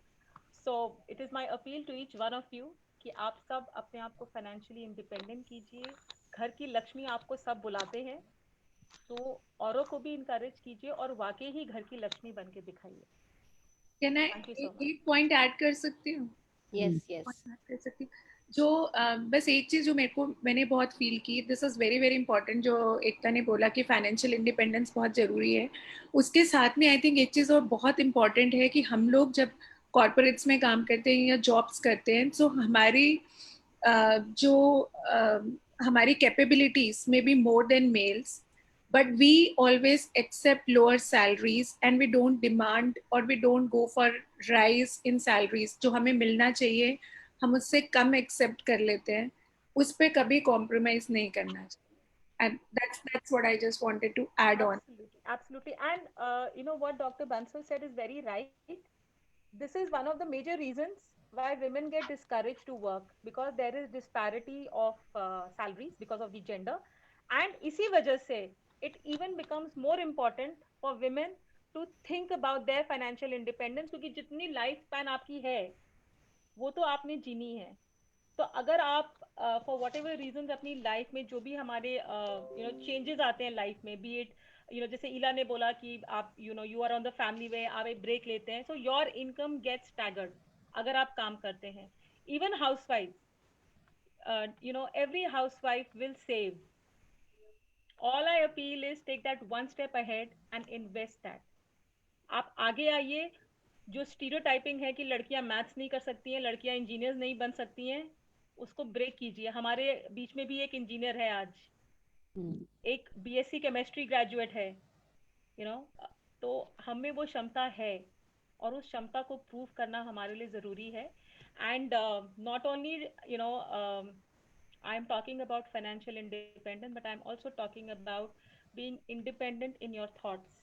So it is my appeal to each one of you कि आप सब अपने आप को financially independent कीजिए. घर की लक्ष्मी आपको सब बुलाते हैं, तो औरों को भी इनकरेज कीजिए और वाकई ही घर की लक्ष्मी बन के दिखाइए. Can I एक पॉइंट ऐड कर सकती हूँ? यस यस, कर सकती हूँ. जो बस एक चीज जो मैंने बहुत फील की, this is very very important, जो एकता ने बोला कि फाइनेंशियल इंडिपेंडेंस बहुत जरूरी है. उसके साथ में आई थिंक एक चीज और बहुत इंपॉर्टेंट है कि हम लोग जब कॉर्पोरेट्स में काम करते हैं या जॉब्स करते हैं, तो हमारी हमारी capabilities may be more than males, but we always accept lower salaries and we don't demand or we don't go for rise in salaries. जो हमें मिलना चाहिए हम उससे कम एक्सेप्ट कर लेते हैं, उस पे कभी कॉम्प्रोमाइज नहीं करना चाहिए. And that's what I just wanted to add on. Absolutely. And you know what Dr. Bansal said is very right. This is one of the major reasons why women get discouraged to work, because there is disparity of salaries because of the gender. And इसी वजह से it even becomes more important for women to think about their financial independence, क्योंकि जितनी life span आपकी है वो तो आपने जीनी है. तो अगर आप फॉर वॉट एवर रीजन अपनी लाइफ में जो भी हमारे चेंजेस आते हैं लाइफ में, बी इट जैसे इला ने बोला कि आप you are on the family way, आप एक ब्रेक लेते हैं, so your income gets staggered अगर आप काम करते हैं. Even housewife, every housewife will save. All I appeal is take that one step ahead and invest that. आप आगे आइए. जो स्टीरियोटाइपिंग है कि लड़कियां मैथ्स नहीं कर सकती हैं, लड़कियां इंजीनियर्स नहीं बन सकती हैं, उसको ब्रेक कीजिए. हमारे बीच में भी एक इंजीनियर है आज, एक बीएससी केमिस्ट्री ग्रेजुएट है, तो हमें वो क्षमता है और उस क्षमता को प्रूव करना हमारे लिए जरूरी है. And not only I am talking about financial independence, but I am also talking about being independent in your thoughts.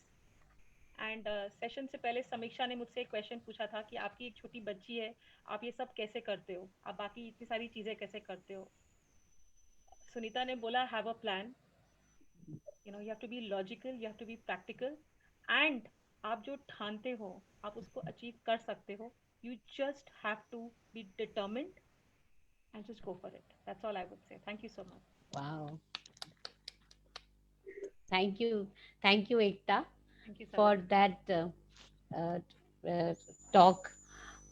And session से पहले समीक्षा ने मुझसे एक क्वेश्चन पूछा था कि आपकी एक छोटी बच्ची है, आप ये सब कैसे करते हो, आप बाकी इतनी सारी चीजें कैसे करते हो. सुनीता ने बोला have a plan, you have to be logical, you have to be practical, and आप जो ठानते हो आप उसको अचीव कर सकते हो. You just have to be determined and just go for it. That's all I would say. Thank you so much. Wow. Thank you, Ekta, Thank you, for Savita. that talk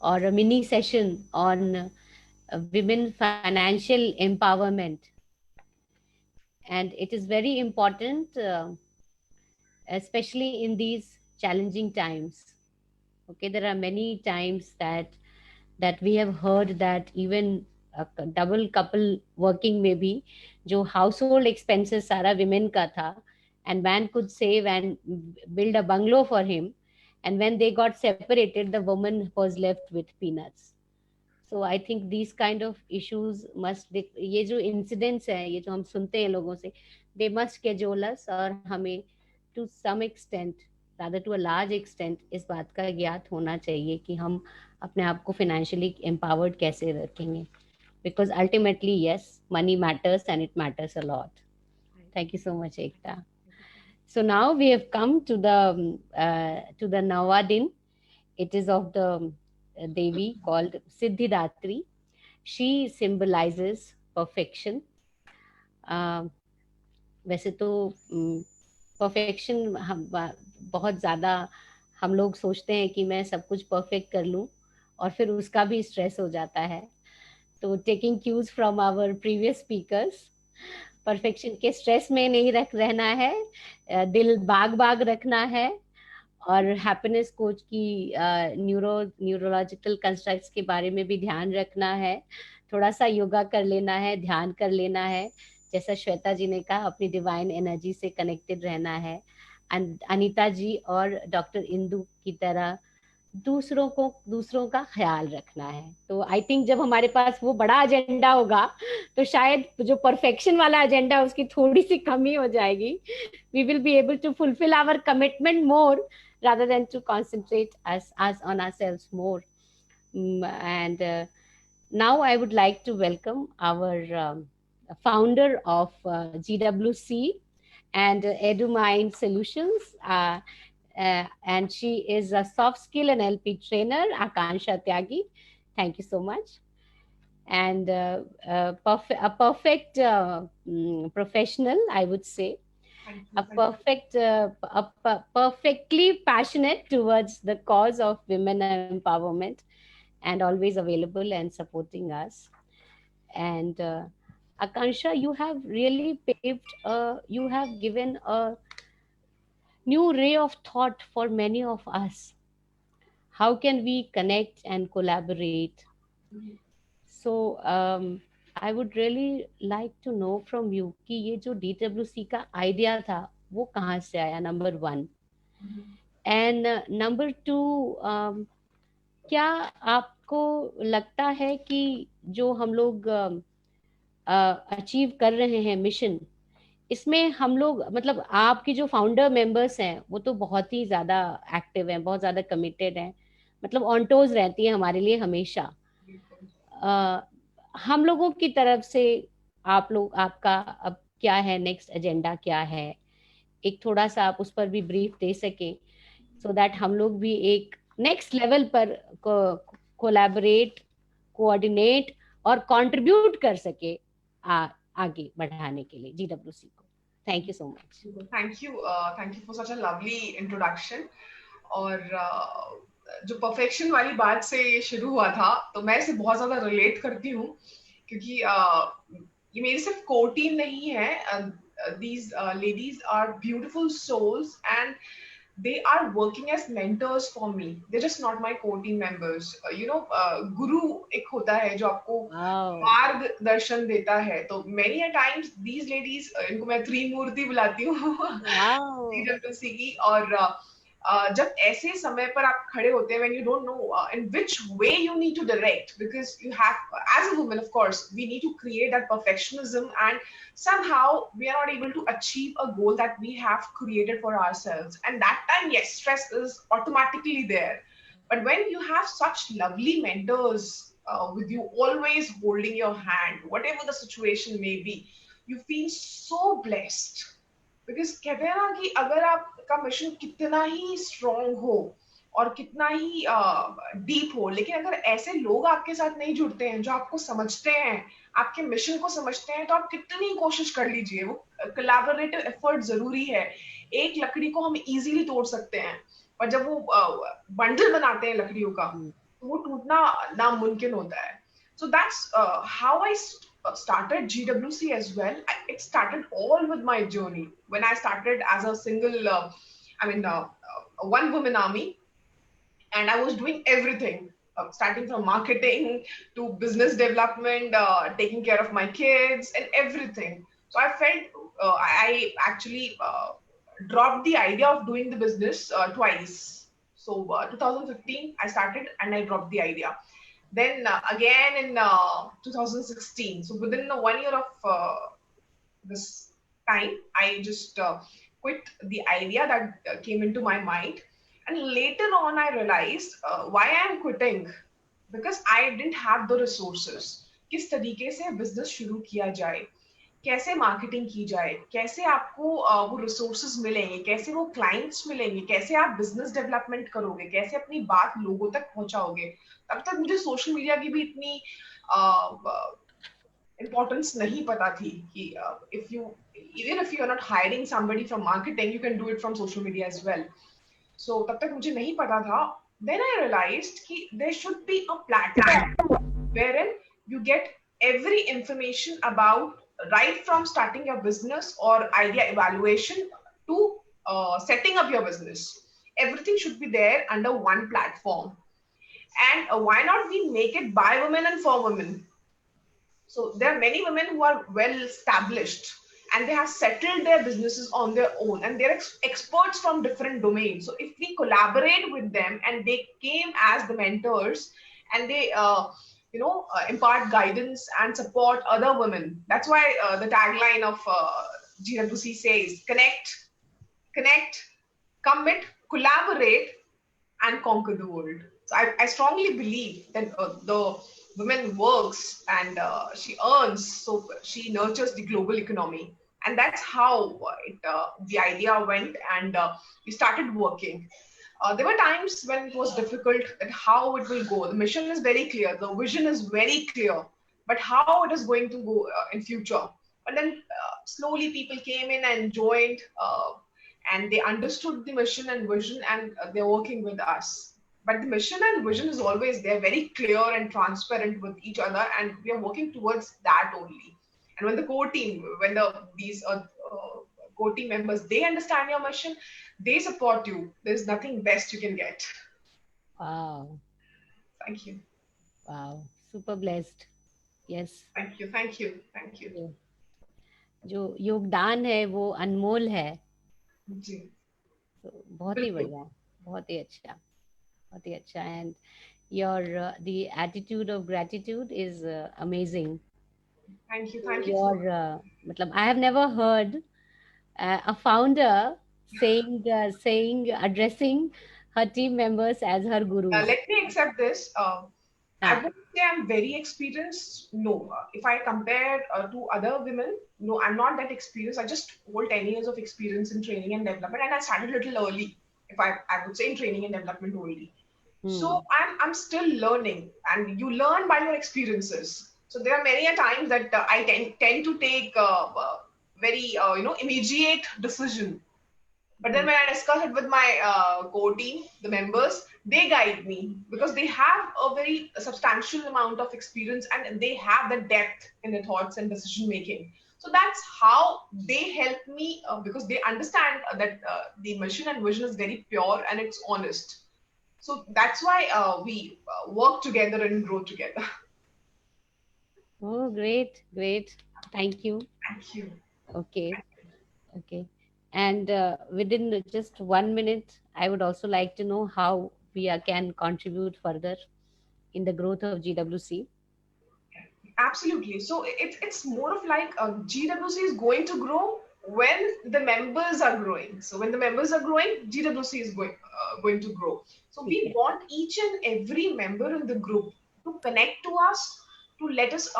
or a mini session on women financial empowerment. And it is very important, especially in these challenging times. Okay, there are many times that we have heard that even a double couple working maybe, जो household expenses सारा women का था, and man could save and build a bungalow for him, and when they got separated, the woman was left with peanuts. So I think these kind of issues must, ये जो incidents है, ये जो हम सुनते हैं लोगों से, they must cajole us, और हमें to some extent, rather to a large extent, इस बात का ज्ञात होना चाहिए कि हम अपने आप को financially empowered कैसे रखेंगे. Because ultimately, yes, money matters and it matters a lot. Thank you so much, Ekta. So now we have come to the Nawadin. It is of the Devi called Siddhidatri. She symbolizes perfection. वैसे तो perfection बहुत ज़्यादा हम लोग सोचते हैं कि मैं सब कुछ perfect कर लूँ, और फिर उसका भी stress हो जाता है. तो taking cues from our previous speakers, perfection के stress में नहीं रहना है, दिल बाग रखना है, और हैप्पीनेस कोच की न्यूरोलॉजिकल कंस्ट्रक्ट्स के बारे में भी ध्यान रखना है. थोड़ा सा योगा कर लेना है, ध्यान कर लेना है, जैसा श्वेता जी ने कहा, अपनी डिवाइन एनर्जी से कनेक्टेड रहना है. अनीता जी और डॉक्टर इंदु की तरह दूसरों का ख्याल रखना है. तो आई थिंक जब हमारे पास वो बड़ा एजेंडा होगा, तो शायद जो परफेक्शन वाला एजेंडा उसकी थोड़ी सी कमी हो जाएगी. We will be able to fulfil our commitment more rather than to concentrate us on ourselves more. And now I would like to welcome our founder of GWC and EduMind Solutions, and she is a soft skill and NLP trainer, Akansha Tyagi. Thank you so much. And a perfect professional, I would say. Perfectly passionate towards the cause of women empowerment, and always available and supporting us. And Akansha, you have really you have given a new ray of thought for many of us. How can we connect and collaborate? So I would really like to know from you कि ये जो DWC का idea था वो कहाँ से आया, number 1. And number 2, क्या आपको लगता है कि जो हम लोग अचीव कर रहे हैं मिशन, इसमें हम लोग, मतलब आपकी जो फाउंडर मेंबर्स हैं वो तो बहुत ही ज़्यादा एक्टिव हैं, बहुत ज़्यादा कमिटेड हैं, मतलब ऑन टोज रहती है हमारे लिए हमेशा. हम लोगों की तरफ से आपका अब क्या है, नेक्स्ट एजेंडा क्या है, एक थोड़ा सा आप उस पर भी ब्रीफ दे सके, सो दैट हम लोग भी एक नेक्स्ट लेवल पर कोलैबोरेट, कोऑर्डिनेट और कंट्रीब्यूट कर सके आगे बढ़ाने के लिए GWC को. Thank you so much. Thank you for such a lovely introduction. और जो परफेक्शन वाली बात से ये शुरू हुआ था, तो मैं इसे बहुत ज्यादा रिलेट करती हूँ, क्योंकि ये मेरी सिर्फ कोर टीम नहीं है. These ladies are beautiful souls and they are working as mentors for me. They're just not my core team members. Guru एक होता है जो आपको मार्गदर्शन देता है. तो many a times these ladies, इनको मैं त्रिमूर्ति बुलाती हूँ GWC की. और जब ऐसे समय पर आप खड़े होते हैं, when you don't know in which way you need to direct, because you have, as a woman, of course, we need to create that perfectionism, and somehow we are not able to achieve a goal that we have created for ourselves. And that time, yes, stress is automatically there. But when you have such lovely mentors with you, always holding your hand, whatever the situation may be, you feel so blessed. Because कहते हैं ना कि अगर आपका mission कितना ही strong हो और कितना ही डीप हो, लेकिन अगर ऐसे लोग आपके साथ नहीं जुड़ते हैं जो आपको समझते हैं, आपके मिशन को समझते हैं, तो आप कितनी कोशिश कर लीजिए, वो कोलैबोरेटिव एफर्ट जरूरी है। एक लकड़ी को हम इजीली तोड़ सकते हैं, पर जब वो बंडल बनाते हैं लकड़ियों का, तो वो टूटना नामुमकिन होता है। So that's how I started GWC as well. It started all with my journey when I started as a single, one woman army, and I was doing everything, starting from marketing to business development, taking care of my kids and everything. So I felt I actually dropped the idea of doing the business twice. So 2015 I started and I dropped the idea. Then again in 2016, so within 1 year of this time, I just quit the idea that came into my mind. And later on, I realized why I am quitting, because I didn't have the resources. किस तरीके से business शुरू किया जाए, कैसे marketing की जाए, कैसे आपको वो रिसोर्सेज मिलेंगे, कैसे वो क्लाइंट्स मिलेंगे, कैसे आप बिजनेस डेवलपमेंट करोगे, कैसे अपनी बात लोगों तक पहुंचाओगे। तब तक मुझे सोशल मीडिया की भी इतनी इम्पोर्टेंस नहीं पता थी कि if you are not hiring somebody from marketing, you can do it from social media as well. So तब तक मुझे नहीं पता था. Then I realized कि there should be a platform wherein you get every information about, right from starting your business or idea evaluation to setting up your business. Everything should be there under one platform. And why not we make it by women and for women? So there are many women who are well established and they have settled their businesses on their own, and they're experts from different domains. So if we collaborate with them and they came as the mentors and they impart guidance and support other women. That's why the tagline of GWC says connect, commit, collaborate, and conquer the world. So I strongly believe that the woman works and she earns, so she nurtures the global economy. And that's how the idea went, and we started working. There were times when it was difficult at how it will go. The mission is very clear, the vision is very clear, but how it is going to go in future. But then slowly people came in and joined, and they understood the mission and vision, and they're working with us. But the mission and vision is always there, very clear and transparent with each other, and we are working towards that only. And when the core team, when these core team members, they understand your mission, they support you, there's nothing best you can get. Wow. Thank you. Wow. Super blessed. Yes. Thank you. Thank you. Thank you. जो योगदान है वो अनमोल है जी, तो बहुत ही बढ़िया, बहुत ही अच्छा, बहुत ही अच्छा. And your the attitude of gratitude is amazing. Thank you. Thank you. Your मतलब I have never heard a founder saying addressing her team members as her gurus. Let me accept this. I wouldn't say I'm very experienced. No, if I compare to other women, no, I'm not that experienced. I just hold 10 years of experience in training and development, and I started a little early. If I would say in training and development only. So I'm still learning, and you learn by your experiences. So there are many a times that I tend to take very immediate decision. But then when I discuss it with my core team, the members, they guide me because they have a very substantial amount of experience and they have the depth in their thoughts and decision making. So that's how they help me because they understand that the mission and vision is very pure and it's honest. So that's why we work together and grow together. Oh, great, great. Thank you. Thank you. Okay, okay. And within just 1 minute, I would also like to know how we can contribute further in the growth of GWC. Absolutely. So it's more of like GWC is going to grow when the members are growing. So when the members are growing, GWC is going to grow. So we want each and every member in the group to connect to us, to let us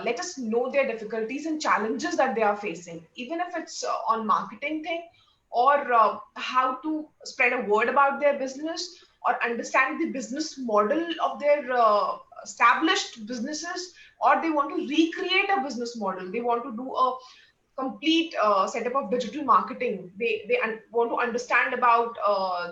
let us know their difficulties and challenges that they are facing, even if it's on marketing thing or how to spread a word about their business, or understand the business model of their established businesses, or they want to recreate a business model. They want to do a complete setup of digital marketing. They want to understand about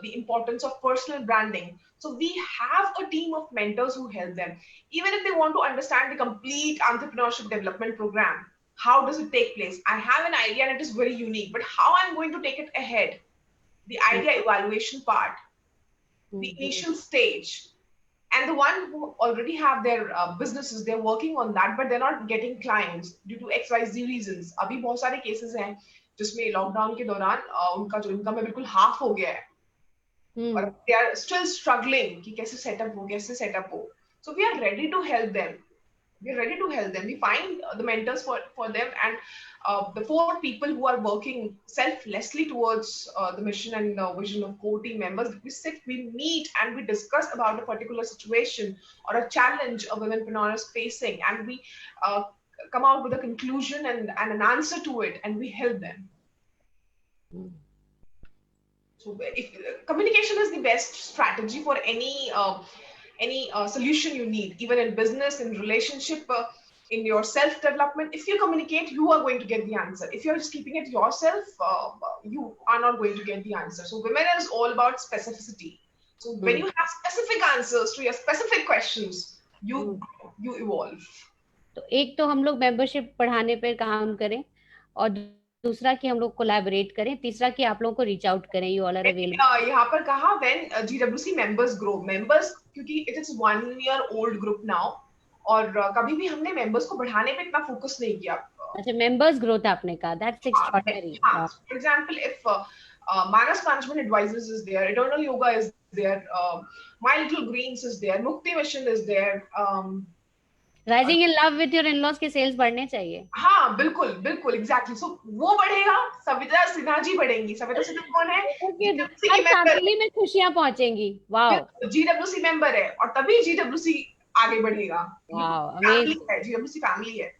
the importance of personal branding. So we have a team of mentors who help them. Even if they want to understand the complete entrepreneurship development program, how does it take place? I have an idea and it is very unique, but how I'm going to take it ahead? The idea evaluation part, the initial stage, and the one who already have their businesses, they're working on that, but they're not getting clients due to XYZ reasons. अभी बहुत सारे cases हैं जिसमें lockdown के दौरान उनका जो income है बिल्कुल हाफ हो गया है और they are still struggling कि कैसे सेटअप हो. So we are ready to help them. We're ready to help them. We find the mentors for them, and the 4 people who are working selflessly towards the mission and the vision of core team members. We sit, we meet, and we discuss about a particular situation or a challenge a womenpreneur is facing, and we come out with a conclusion and an answer to it, and we help them. So if communication is the best strategy for any solution you need, even in business, in relationship, in your self-development. If you communicate, you are going to get the answer. If you're just keeping it yourself, you are not going to get the answer. So women is all about specificity. So when you have specific answers to your specific questions, you evolve. तो एक तो हम लोग membership बढ़ाने पर काम करें, और दूसरा कि हम लोग कोलैबोरेट करें, तीसरा कि आप लोगों को रीच आउट करें. You all are available. यहाँ पर कहा when GWC members grow, members क्योंकि it is 1 year old group now, और कभी भी हमने मेंबर्स को बढ़ाने पे इतना फोकस नहीं किया. अच्छा, मेंबर्स ग्रोथ आपने कहा, that's extraordinary. For example if Manas Management Advisors is there, Eternal Yoga is there, My Little Greens is there, Mukti Mission is there, rising in love with your in-laws के sales बढ़ने चाहिए. हाँ बिल्कुल बिल्कुल exactly. सो वो बढ़ेगा, सविता सिन्हा जी बढ़ेंगी. सविता सिन्हा कौन है? फैमिली में खुशियां पहुंचेंगी. वाओ, GWC मेंबर है और तभी GWC आगे बढ़ेगा. Wow, amazing. GWC फैमिली है.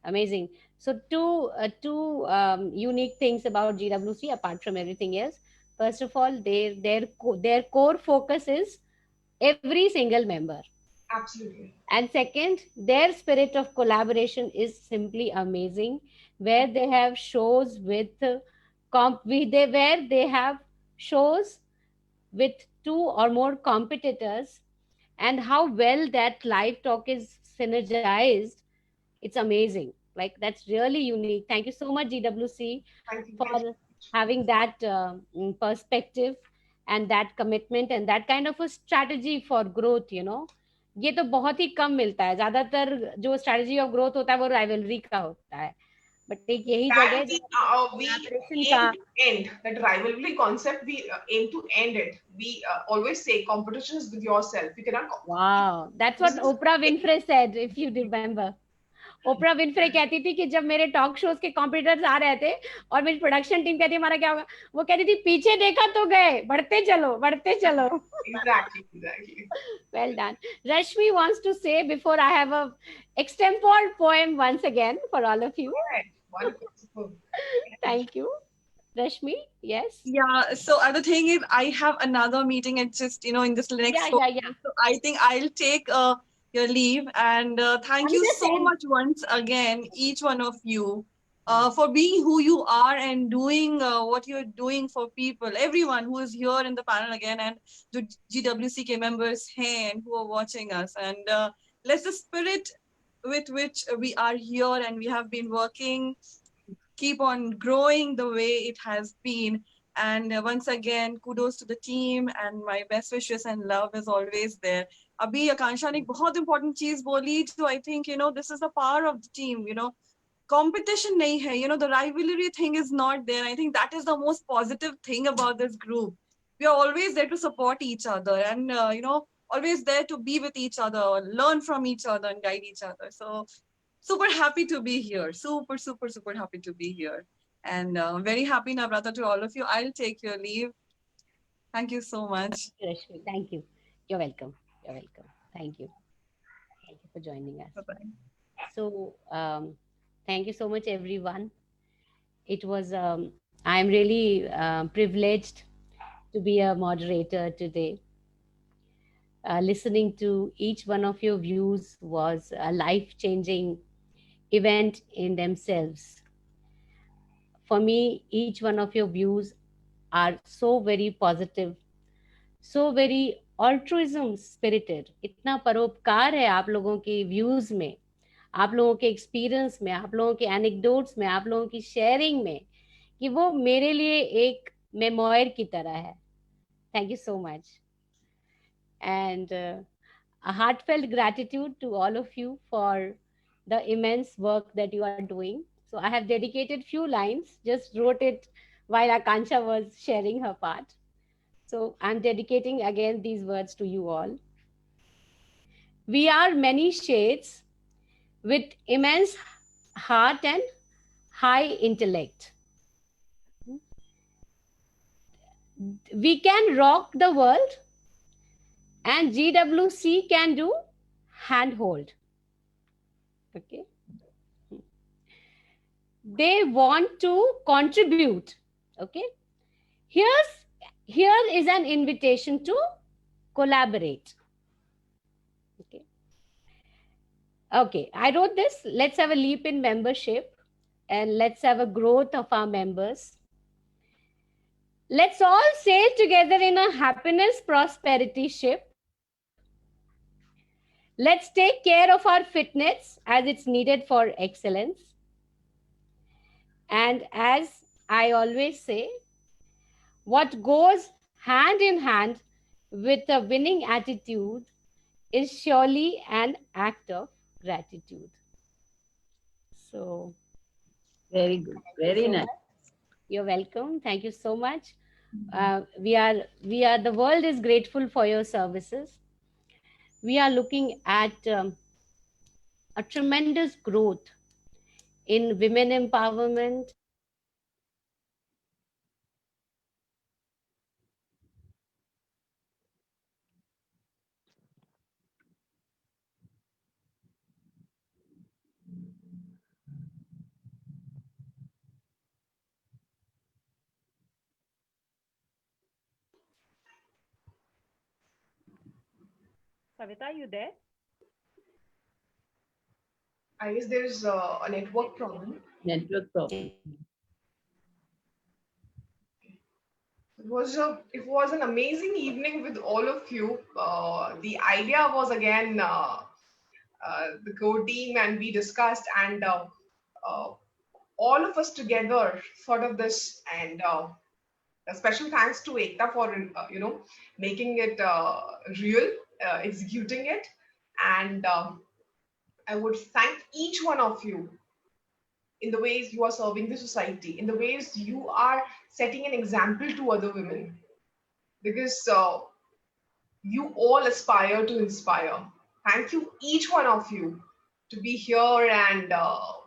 Amazing. So two unique things about GWC apart from everything else. First of all, their core focus is every single member. Absolutely. And second, their spirit of collaboration is simply amazing, where they have shows with where they have shows with 2 or more competitors, and how well that live talk is synergized. It's amazing. Like, that's really unique. Thank you so much, GWC, for having that perspective and that commitment and that kind of a strategy for growth, you know. ये तो बहुत ही कम मिलता है. ज्यादातर जो strategy of growth होता है वो राइवलरी का होता है, बट एक यही जगह that rivalry concept, we aim to end it. We always say competition is with yourself. You cannot. Wow, that's what Oprah Winfrey said, if you remember. Oprah Winfrey कहती थी कि जब मेरे टॉक शोज के competitors आ रहे थे और मेरी प्रोडक्शन टीम कहती हमारा क्या होगा, वो कहती थी पीछे देखा तो गए, बढ़ते चलो बढ़ते चलो. Exactly. Well done. Rashmi wants to say before I have a extempore poem once again for all of you. Wonderful. Thank you. Rashmi, yes? Yeah, so the thing is, I have another meeting. It's just, in this next So I think I'll take your leave, and thank you so much once again, each one of you, for being who you are and doing what you're doing for people, everyone who is here in the panel again, and the GWCK members here and who are watching us. And let's the spirit with which we are here and we have been working keep on growing the way it has been. And once again, kudos to the team, and my best wishes and love is always there. Abhi Akansha ne बहुत important चीज बोली, so I think this is the power of the team. Competition nahi hai, the rivalry thing is not there. I think that is the most positive thing about this group. We are always there to support each other, and always there to be with each other, learn from each other, and guide each other. So super happy to be here. Super happy to be here. And very happy Navrata to all of you. I'll take your leave. Thank you so much. Thank you. You're welcome. You're welcome. Thank you. Thank you for joining us. Bye-bye. So, thank you so much, everyone. It was I'm really privileged to be a moderator today. Listening to each one of your views was a life-changing event in themselves. For me, each one of your views are so very positive, so very altruism spirited. इतना परोपकार है आप लोगों के views में, आप लोगों के एक्सपीरियंस में, आप लोगों के एनेक्डोट्स में, आप लोगों की शेयरिंग में, कि वो मेरे लिए एक मेमोयर की तरह है. Thank you so much. And a heartfelt gratitude to all of you for the immense work that you are doing. So I have dedicated few lines, just wrote it while Akansha was sharing her part. So I'm dedicating again these words to you all. We are many shades with immense heart and high intellect. We can rock the world, and GWC can do handhold. Okay. They want to contribute. Okay. Here is an invitation to collaborate. Okay. Okay. I wrote this. Let's have a leap in membership and let's have a growth of our members. Let's all sail together in a happiness prosperity ship. Let's take care of our fitness as it's needed for excellence. And as I always say, what goes hand in hand with a winning attitude is surely an act of gratitude. So, very good, very nice. You're welcome. Thank you so much. The world is grateful for your services. We are looking at a tremendous growth in women empowerment. Savita, are you there? I guess there's a network problem. Network problem. It was an amazing evening with all of you. The idea was again the core team, and we discussed, and all of us together thought of this. And a special thanks to Ekta for making it real, executing it, and I would thank each one of you in the ways you are serving the society, in the ways you are setting an example to other women, because you all aspire to inspire. Thank you, each one of you, to be here and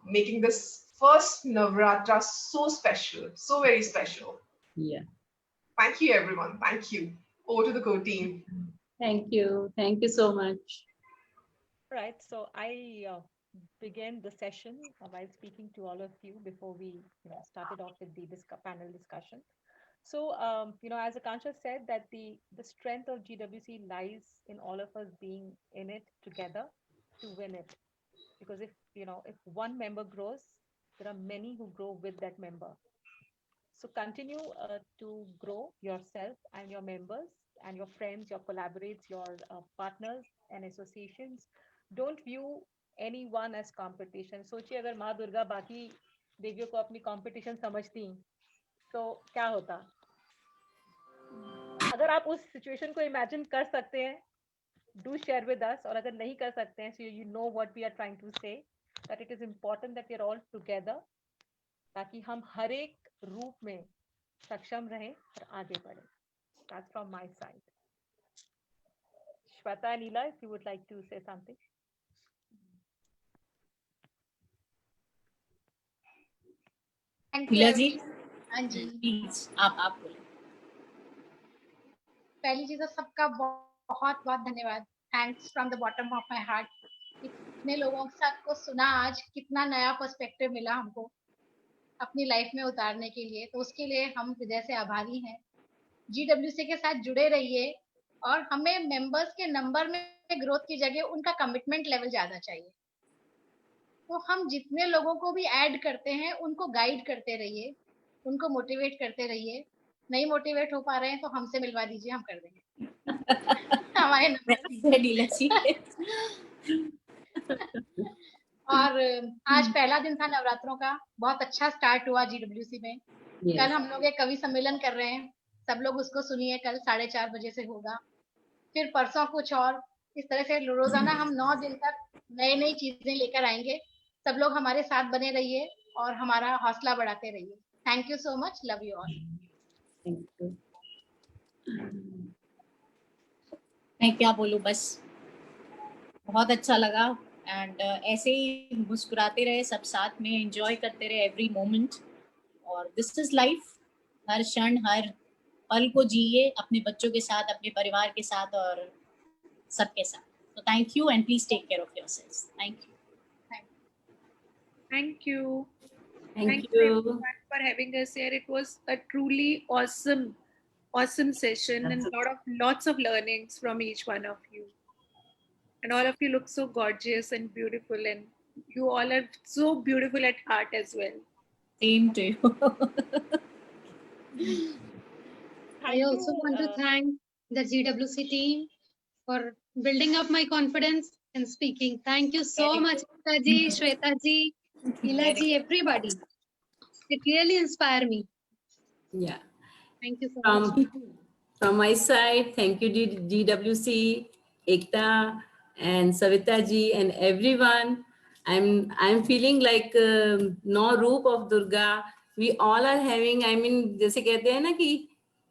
making this first Navratra so special, so very special. Yeah. Thank you, everyone. Thank you. Over to the co-team. Thank you. Thank you so much. Right. So I began the session while speaking to all of you before we started off with the panel discussion. So, as Akansha said, that the strength of GWC lies in all of us being in it together to win it. Because if one member grows, there are many who grow with that member. So continue to grow yourself and your members and your friends, your collaborates, your partners and associations. Don't view anyone as competition. सोचिए अगर माँ दुर्गा बाकी देवियों को अपनी competition समझती तो क्या होता? अगर आप उस situation को imagine कर सकते हैं, do share with us. और अगर नहीं कर सकते हैं, so you know what we are trying to say, that it is important that we are all together, ताकि हम हर एक रूप में सक्षम रहें और आगे बढ़ें. That's from my side. Shweta and Ila, if you would like to say something. नीला जी, हाँ जी, प्लीज आप बोलें. पहली चीज तो सबका बहुत बहुत धन्यवाद. Thanks from the bottom of my heart. इतने लोगों के साथ को सुना आज, कितना नया पर्सपेक्टिव मिला हमको. अपनी लाइफ में उतारने के लिए, तो उसके लिए हम हृदय से आभारी हैं। GWC के साथ जुड़े रहिए, और हमें मेंबर्स के नंबर में ग्रोथ की जगह उनका कमिटमेंट लेवल ज्यादा चाहिए। तो हम जितने लोगों को भी ऐड करते हैं उनको गाइड करते रहिए, उनको मोटिवेट करते रहिए। नहीं मोटिवेट हो पा रहे हैं तो हमसे मिलवा दीजिए, हम कर देंगे। हमारे नंबर दीजिए। और आज पहला दिन था नवरात्रों का, बहुत अच्छा स्टार्ट हुआ GWC में। कल हम लोग एक कवि सम्मेलन कर रहे हैं, सब लोग उसको सुनिए, कल 4:30 बजे से होगा। फिर परसों कुछ और, इस तरह से रोजाना हम 9 दिन तक नई नई चीजें लेकर आएंगे। सब लोग हमारे साथ बने रहिए और हमारा हौसला बढ़ाते रहिए। Thank you so much, love you all. मैं क्या बोलूं, बस बहुत अच्छा लगा। एंड ऐसे ही मुस्कुराते रहे, सब साथ में एंजॉय करते रहे एवरी मोमेंट। और दिस इज लाइफ, हर क्षण हर पल को जिए अपने बच्चों के साथ, अपने परिवार के साथ और सबके साथ। तो thank you and please take care of yourselves. Thank you. Thank you. Thank you everyone for having us here. It was a truly awesome session, and lots of learnings from each one of you. And all of you look so gorgeous and beautiful, and you all are so beautiful at heart as well. Same to you. I also want to thank the GWC team for building up my confidence in speaking. Thank you so much, Ekta ji, Shweta ji, Ila ji, everybody. It really inspired me. Yeah. Thank you so much. From my side, thank you GWC, Ekta and Savita ji and everyone. I'm feeling like no roop of Durga. We all are having, I mean, जैसे कहते हैं ना कि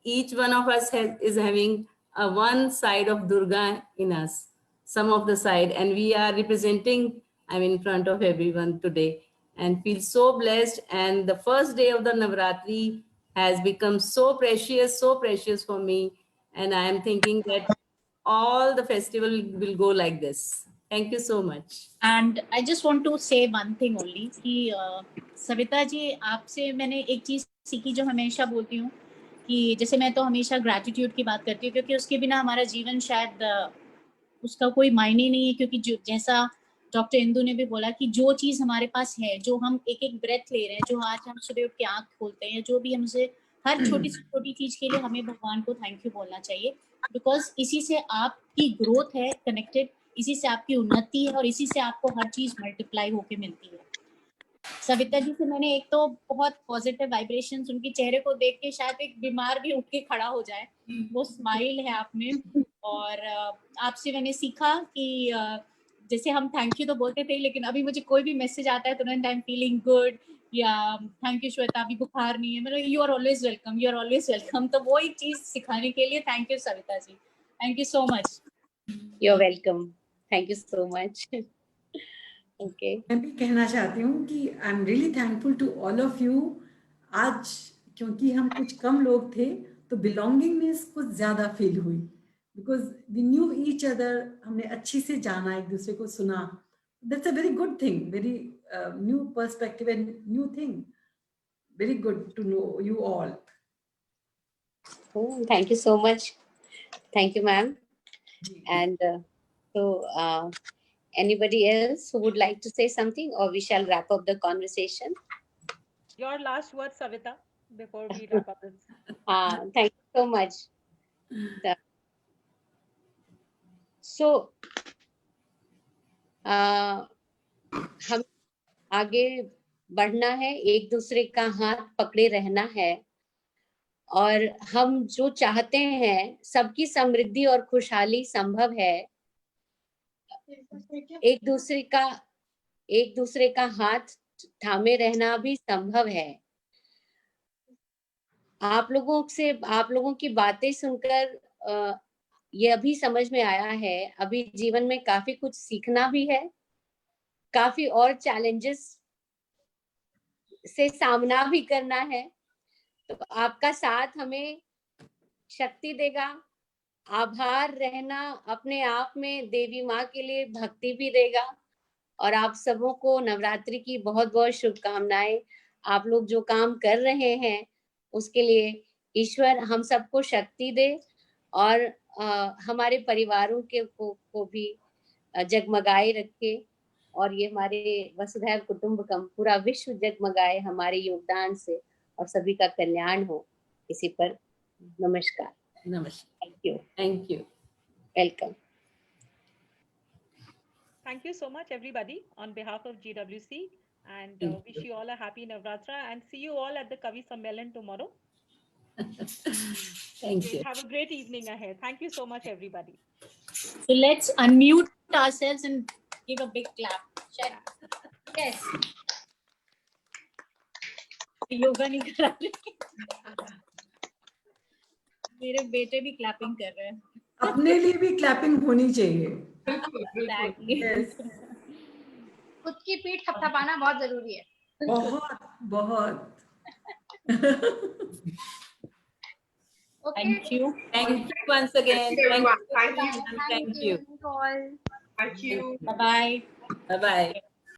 each one of us is having a one side of Durga in us, some of the side, and we are representing, I'm in front of everyone today and feel so blessed. And the first day of the Navratri has become so precious for me. And I am thinking that all the festival will go like this. Thank you so much. And I just want to say one thing only कि सविता जी, आपसे मैंने एक चीज सीखी जो हमेशा बोलती हूँ कि जैसे मैं तो हमेशा ग्रैटिट्यूड की बात करती हूँ, क्योंकि उसके बिना हमारा जीवन शायद उसका कोई मायने नहीं है। क्योंकि जो जैसा डॉक्टर इंदु ने भी बोला कि जो चीज हमारे पास है, जो हम एक एक ब्रेथ ले रहे हैं, जो आज हम सुबह उठ के आंख खोलते हैं, जो भी हमसे, हर छोटी से छोटी चीज के लिए हमें भगवान को थैंक यू बोलना चाहिए। बिकॉज इसी से आपकी ग्रोथ है कनेक्टेड, इसी से आपकी उन्नति है और इसी से आपको हर चीज मल्टीप्लाई होके मिलती है। सविता जी से मैंने एक तो बहुत पॉजिटिव वाइब्रेशंस, उनके चेहरे को देख के शायद एक बीमार भी उठ के खड़ा हो जाए, वो स्माइल है आप में। और आपसे मैंने सीखा कि जैसे हम थैंक यू तो बोलते थे, लेकिन अभी मुझे कोई भी मैसेज आता है तुरंत आई एम फीलिंग गुड, या थैंक यू श्वेता, अभी बुखार नहीं है, मतलब you are always welcome, you are always welcome. तो वो एक चीज सिखाने के लिए thank you Savita ji, thank you so much. You are welcome, thank you so much. Okay, मैं भी कहना चाहती हूँ कि I am really thankful to all of you. आज क्योंकि हम कुछ कम लोग थे तो बिलोंगिंगनेस कुछ ज़्यादा फील हुई, because we knew each other, हमने अच्छे से जाना, एक दूसरे को सुना। That's a very good thing, very new perspective and new thing, very good to know you all. Thank you so much, thank you ma'am. And anybody else who would like to say something, or we shall wrap up the conversation? Your last word, Savita, before we wrap up this. Thank you so much. So हम आगे बढ़ना है, एक दूसरे का हाथ पकड़े रहना है, और हम जो चाहते हैं सबकी समृद्धि और खुशहाली संभव है। एक दूसरे का हाथ थामे रहना भी संभव है। आप लोगों की बातें सुनकर ये अभी समझ में आया है, अभी जीवन में काफी कुछ सीखना भी है, काफी और चैलेंजेस से सामना भी करना है। तो आपका साथ हमें शक्ति देगा, आभार रहना अपने आप में देवी माँ के लिए भक्ति भी देगा। और आप सबों को नवरात्रि की बहुत बहुत शुभकामनाएं। आप लोग जो काम कर रहे हैं उसके लिए ईश्वर हम सबको शक्ति दे और हमारे परिवारों को भी जगमगाए रखे और ये हमारे वसुधैव कुटुंबकम पूरा विश्व जगमगाए हमारे योगदान से और सभी का कल्याण हो। इसी पर नमस्कार। नमस्कार। Thank you. Welcome. Thank you so much, everybody, on behalf of GWC, and wish you all a happy Navratra, and see you all at the Kavi Sammelan tomorrow. Thank you. Have a great evening ahead. Thank you so much, everybody. So let's unmute ourselves and give a big clap. Yes. Yoga नहीं करा रहे। मेरे बेटे भी clapping कर रहे हैं। अपने लिए भी क्लैपिंग होनी चाहिए। खुद की पीठ थपथपाना बहुत जरूरी है। बहुत। Thank you once again. Thank you. Thank you all. Thank you. Bye bye. Bye bye.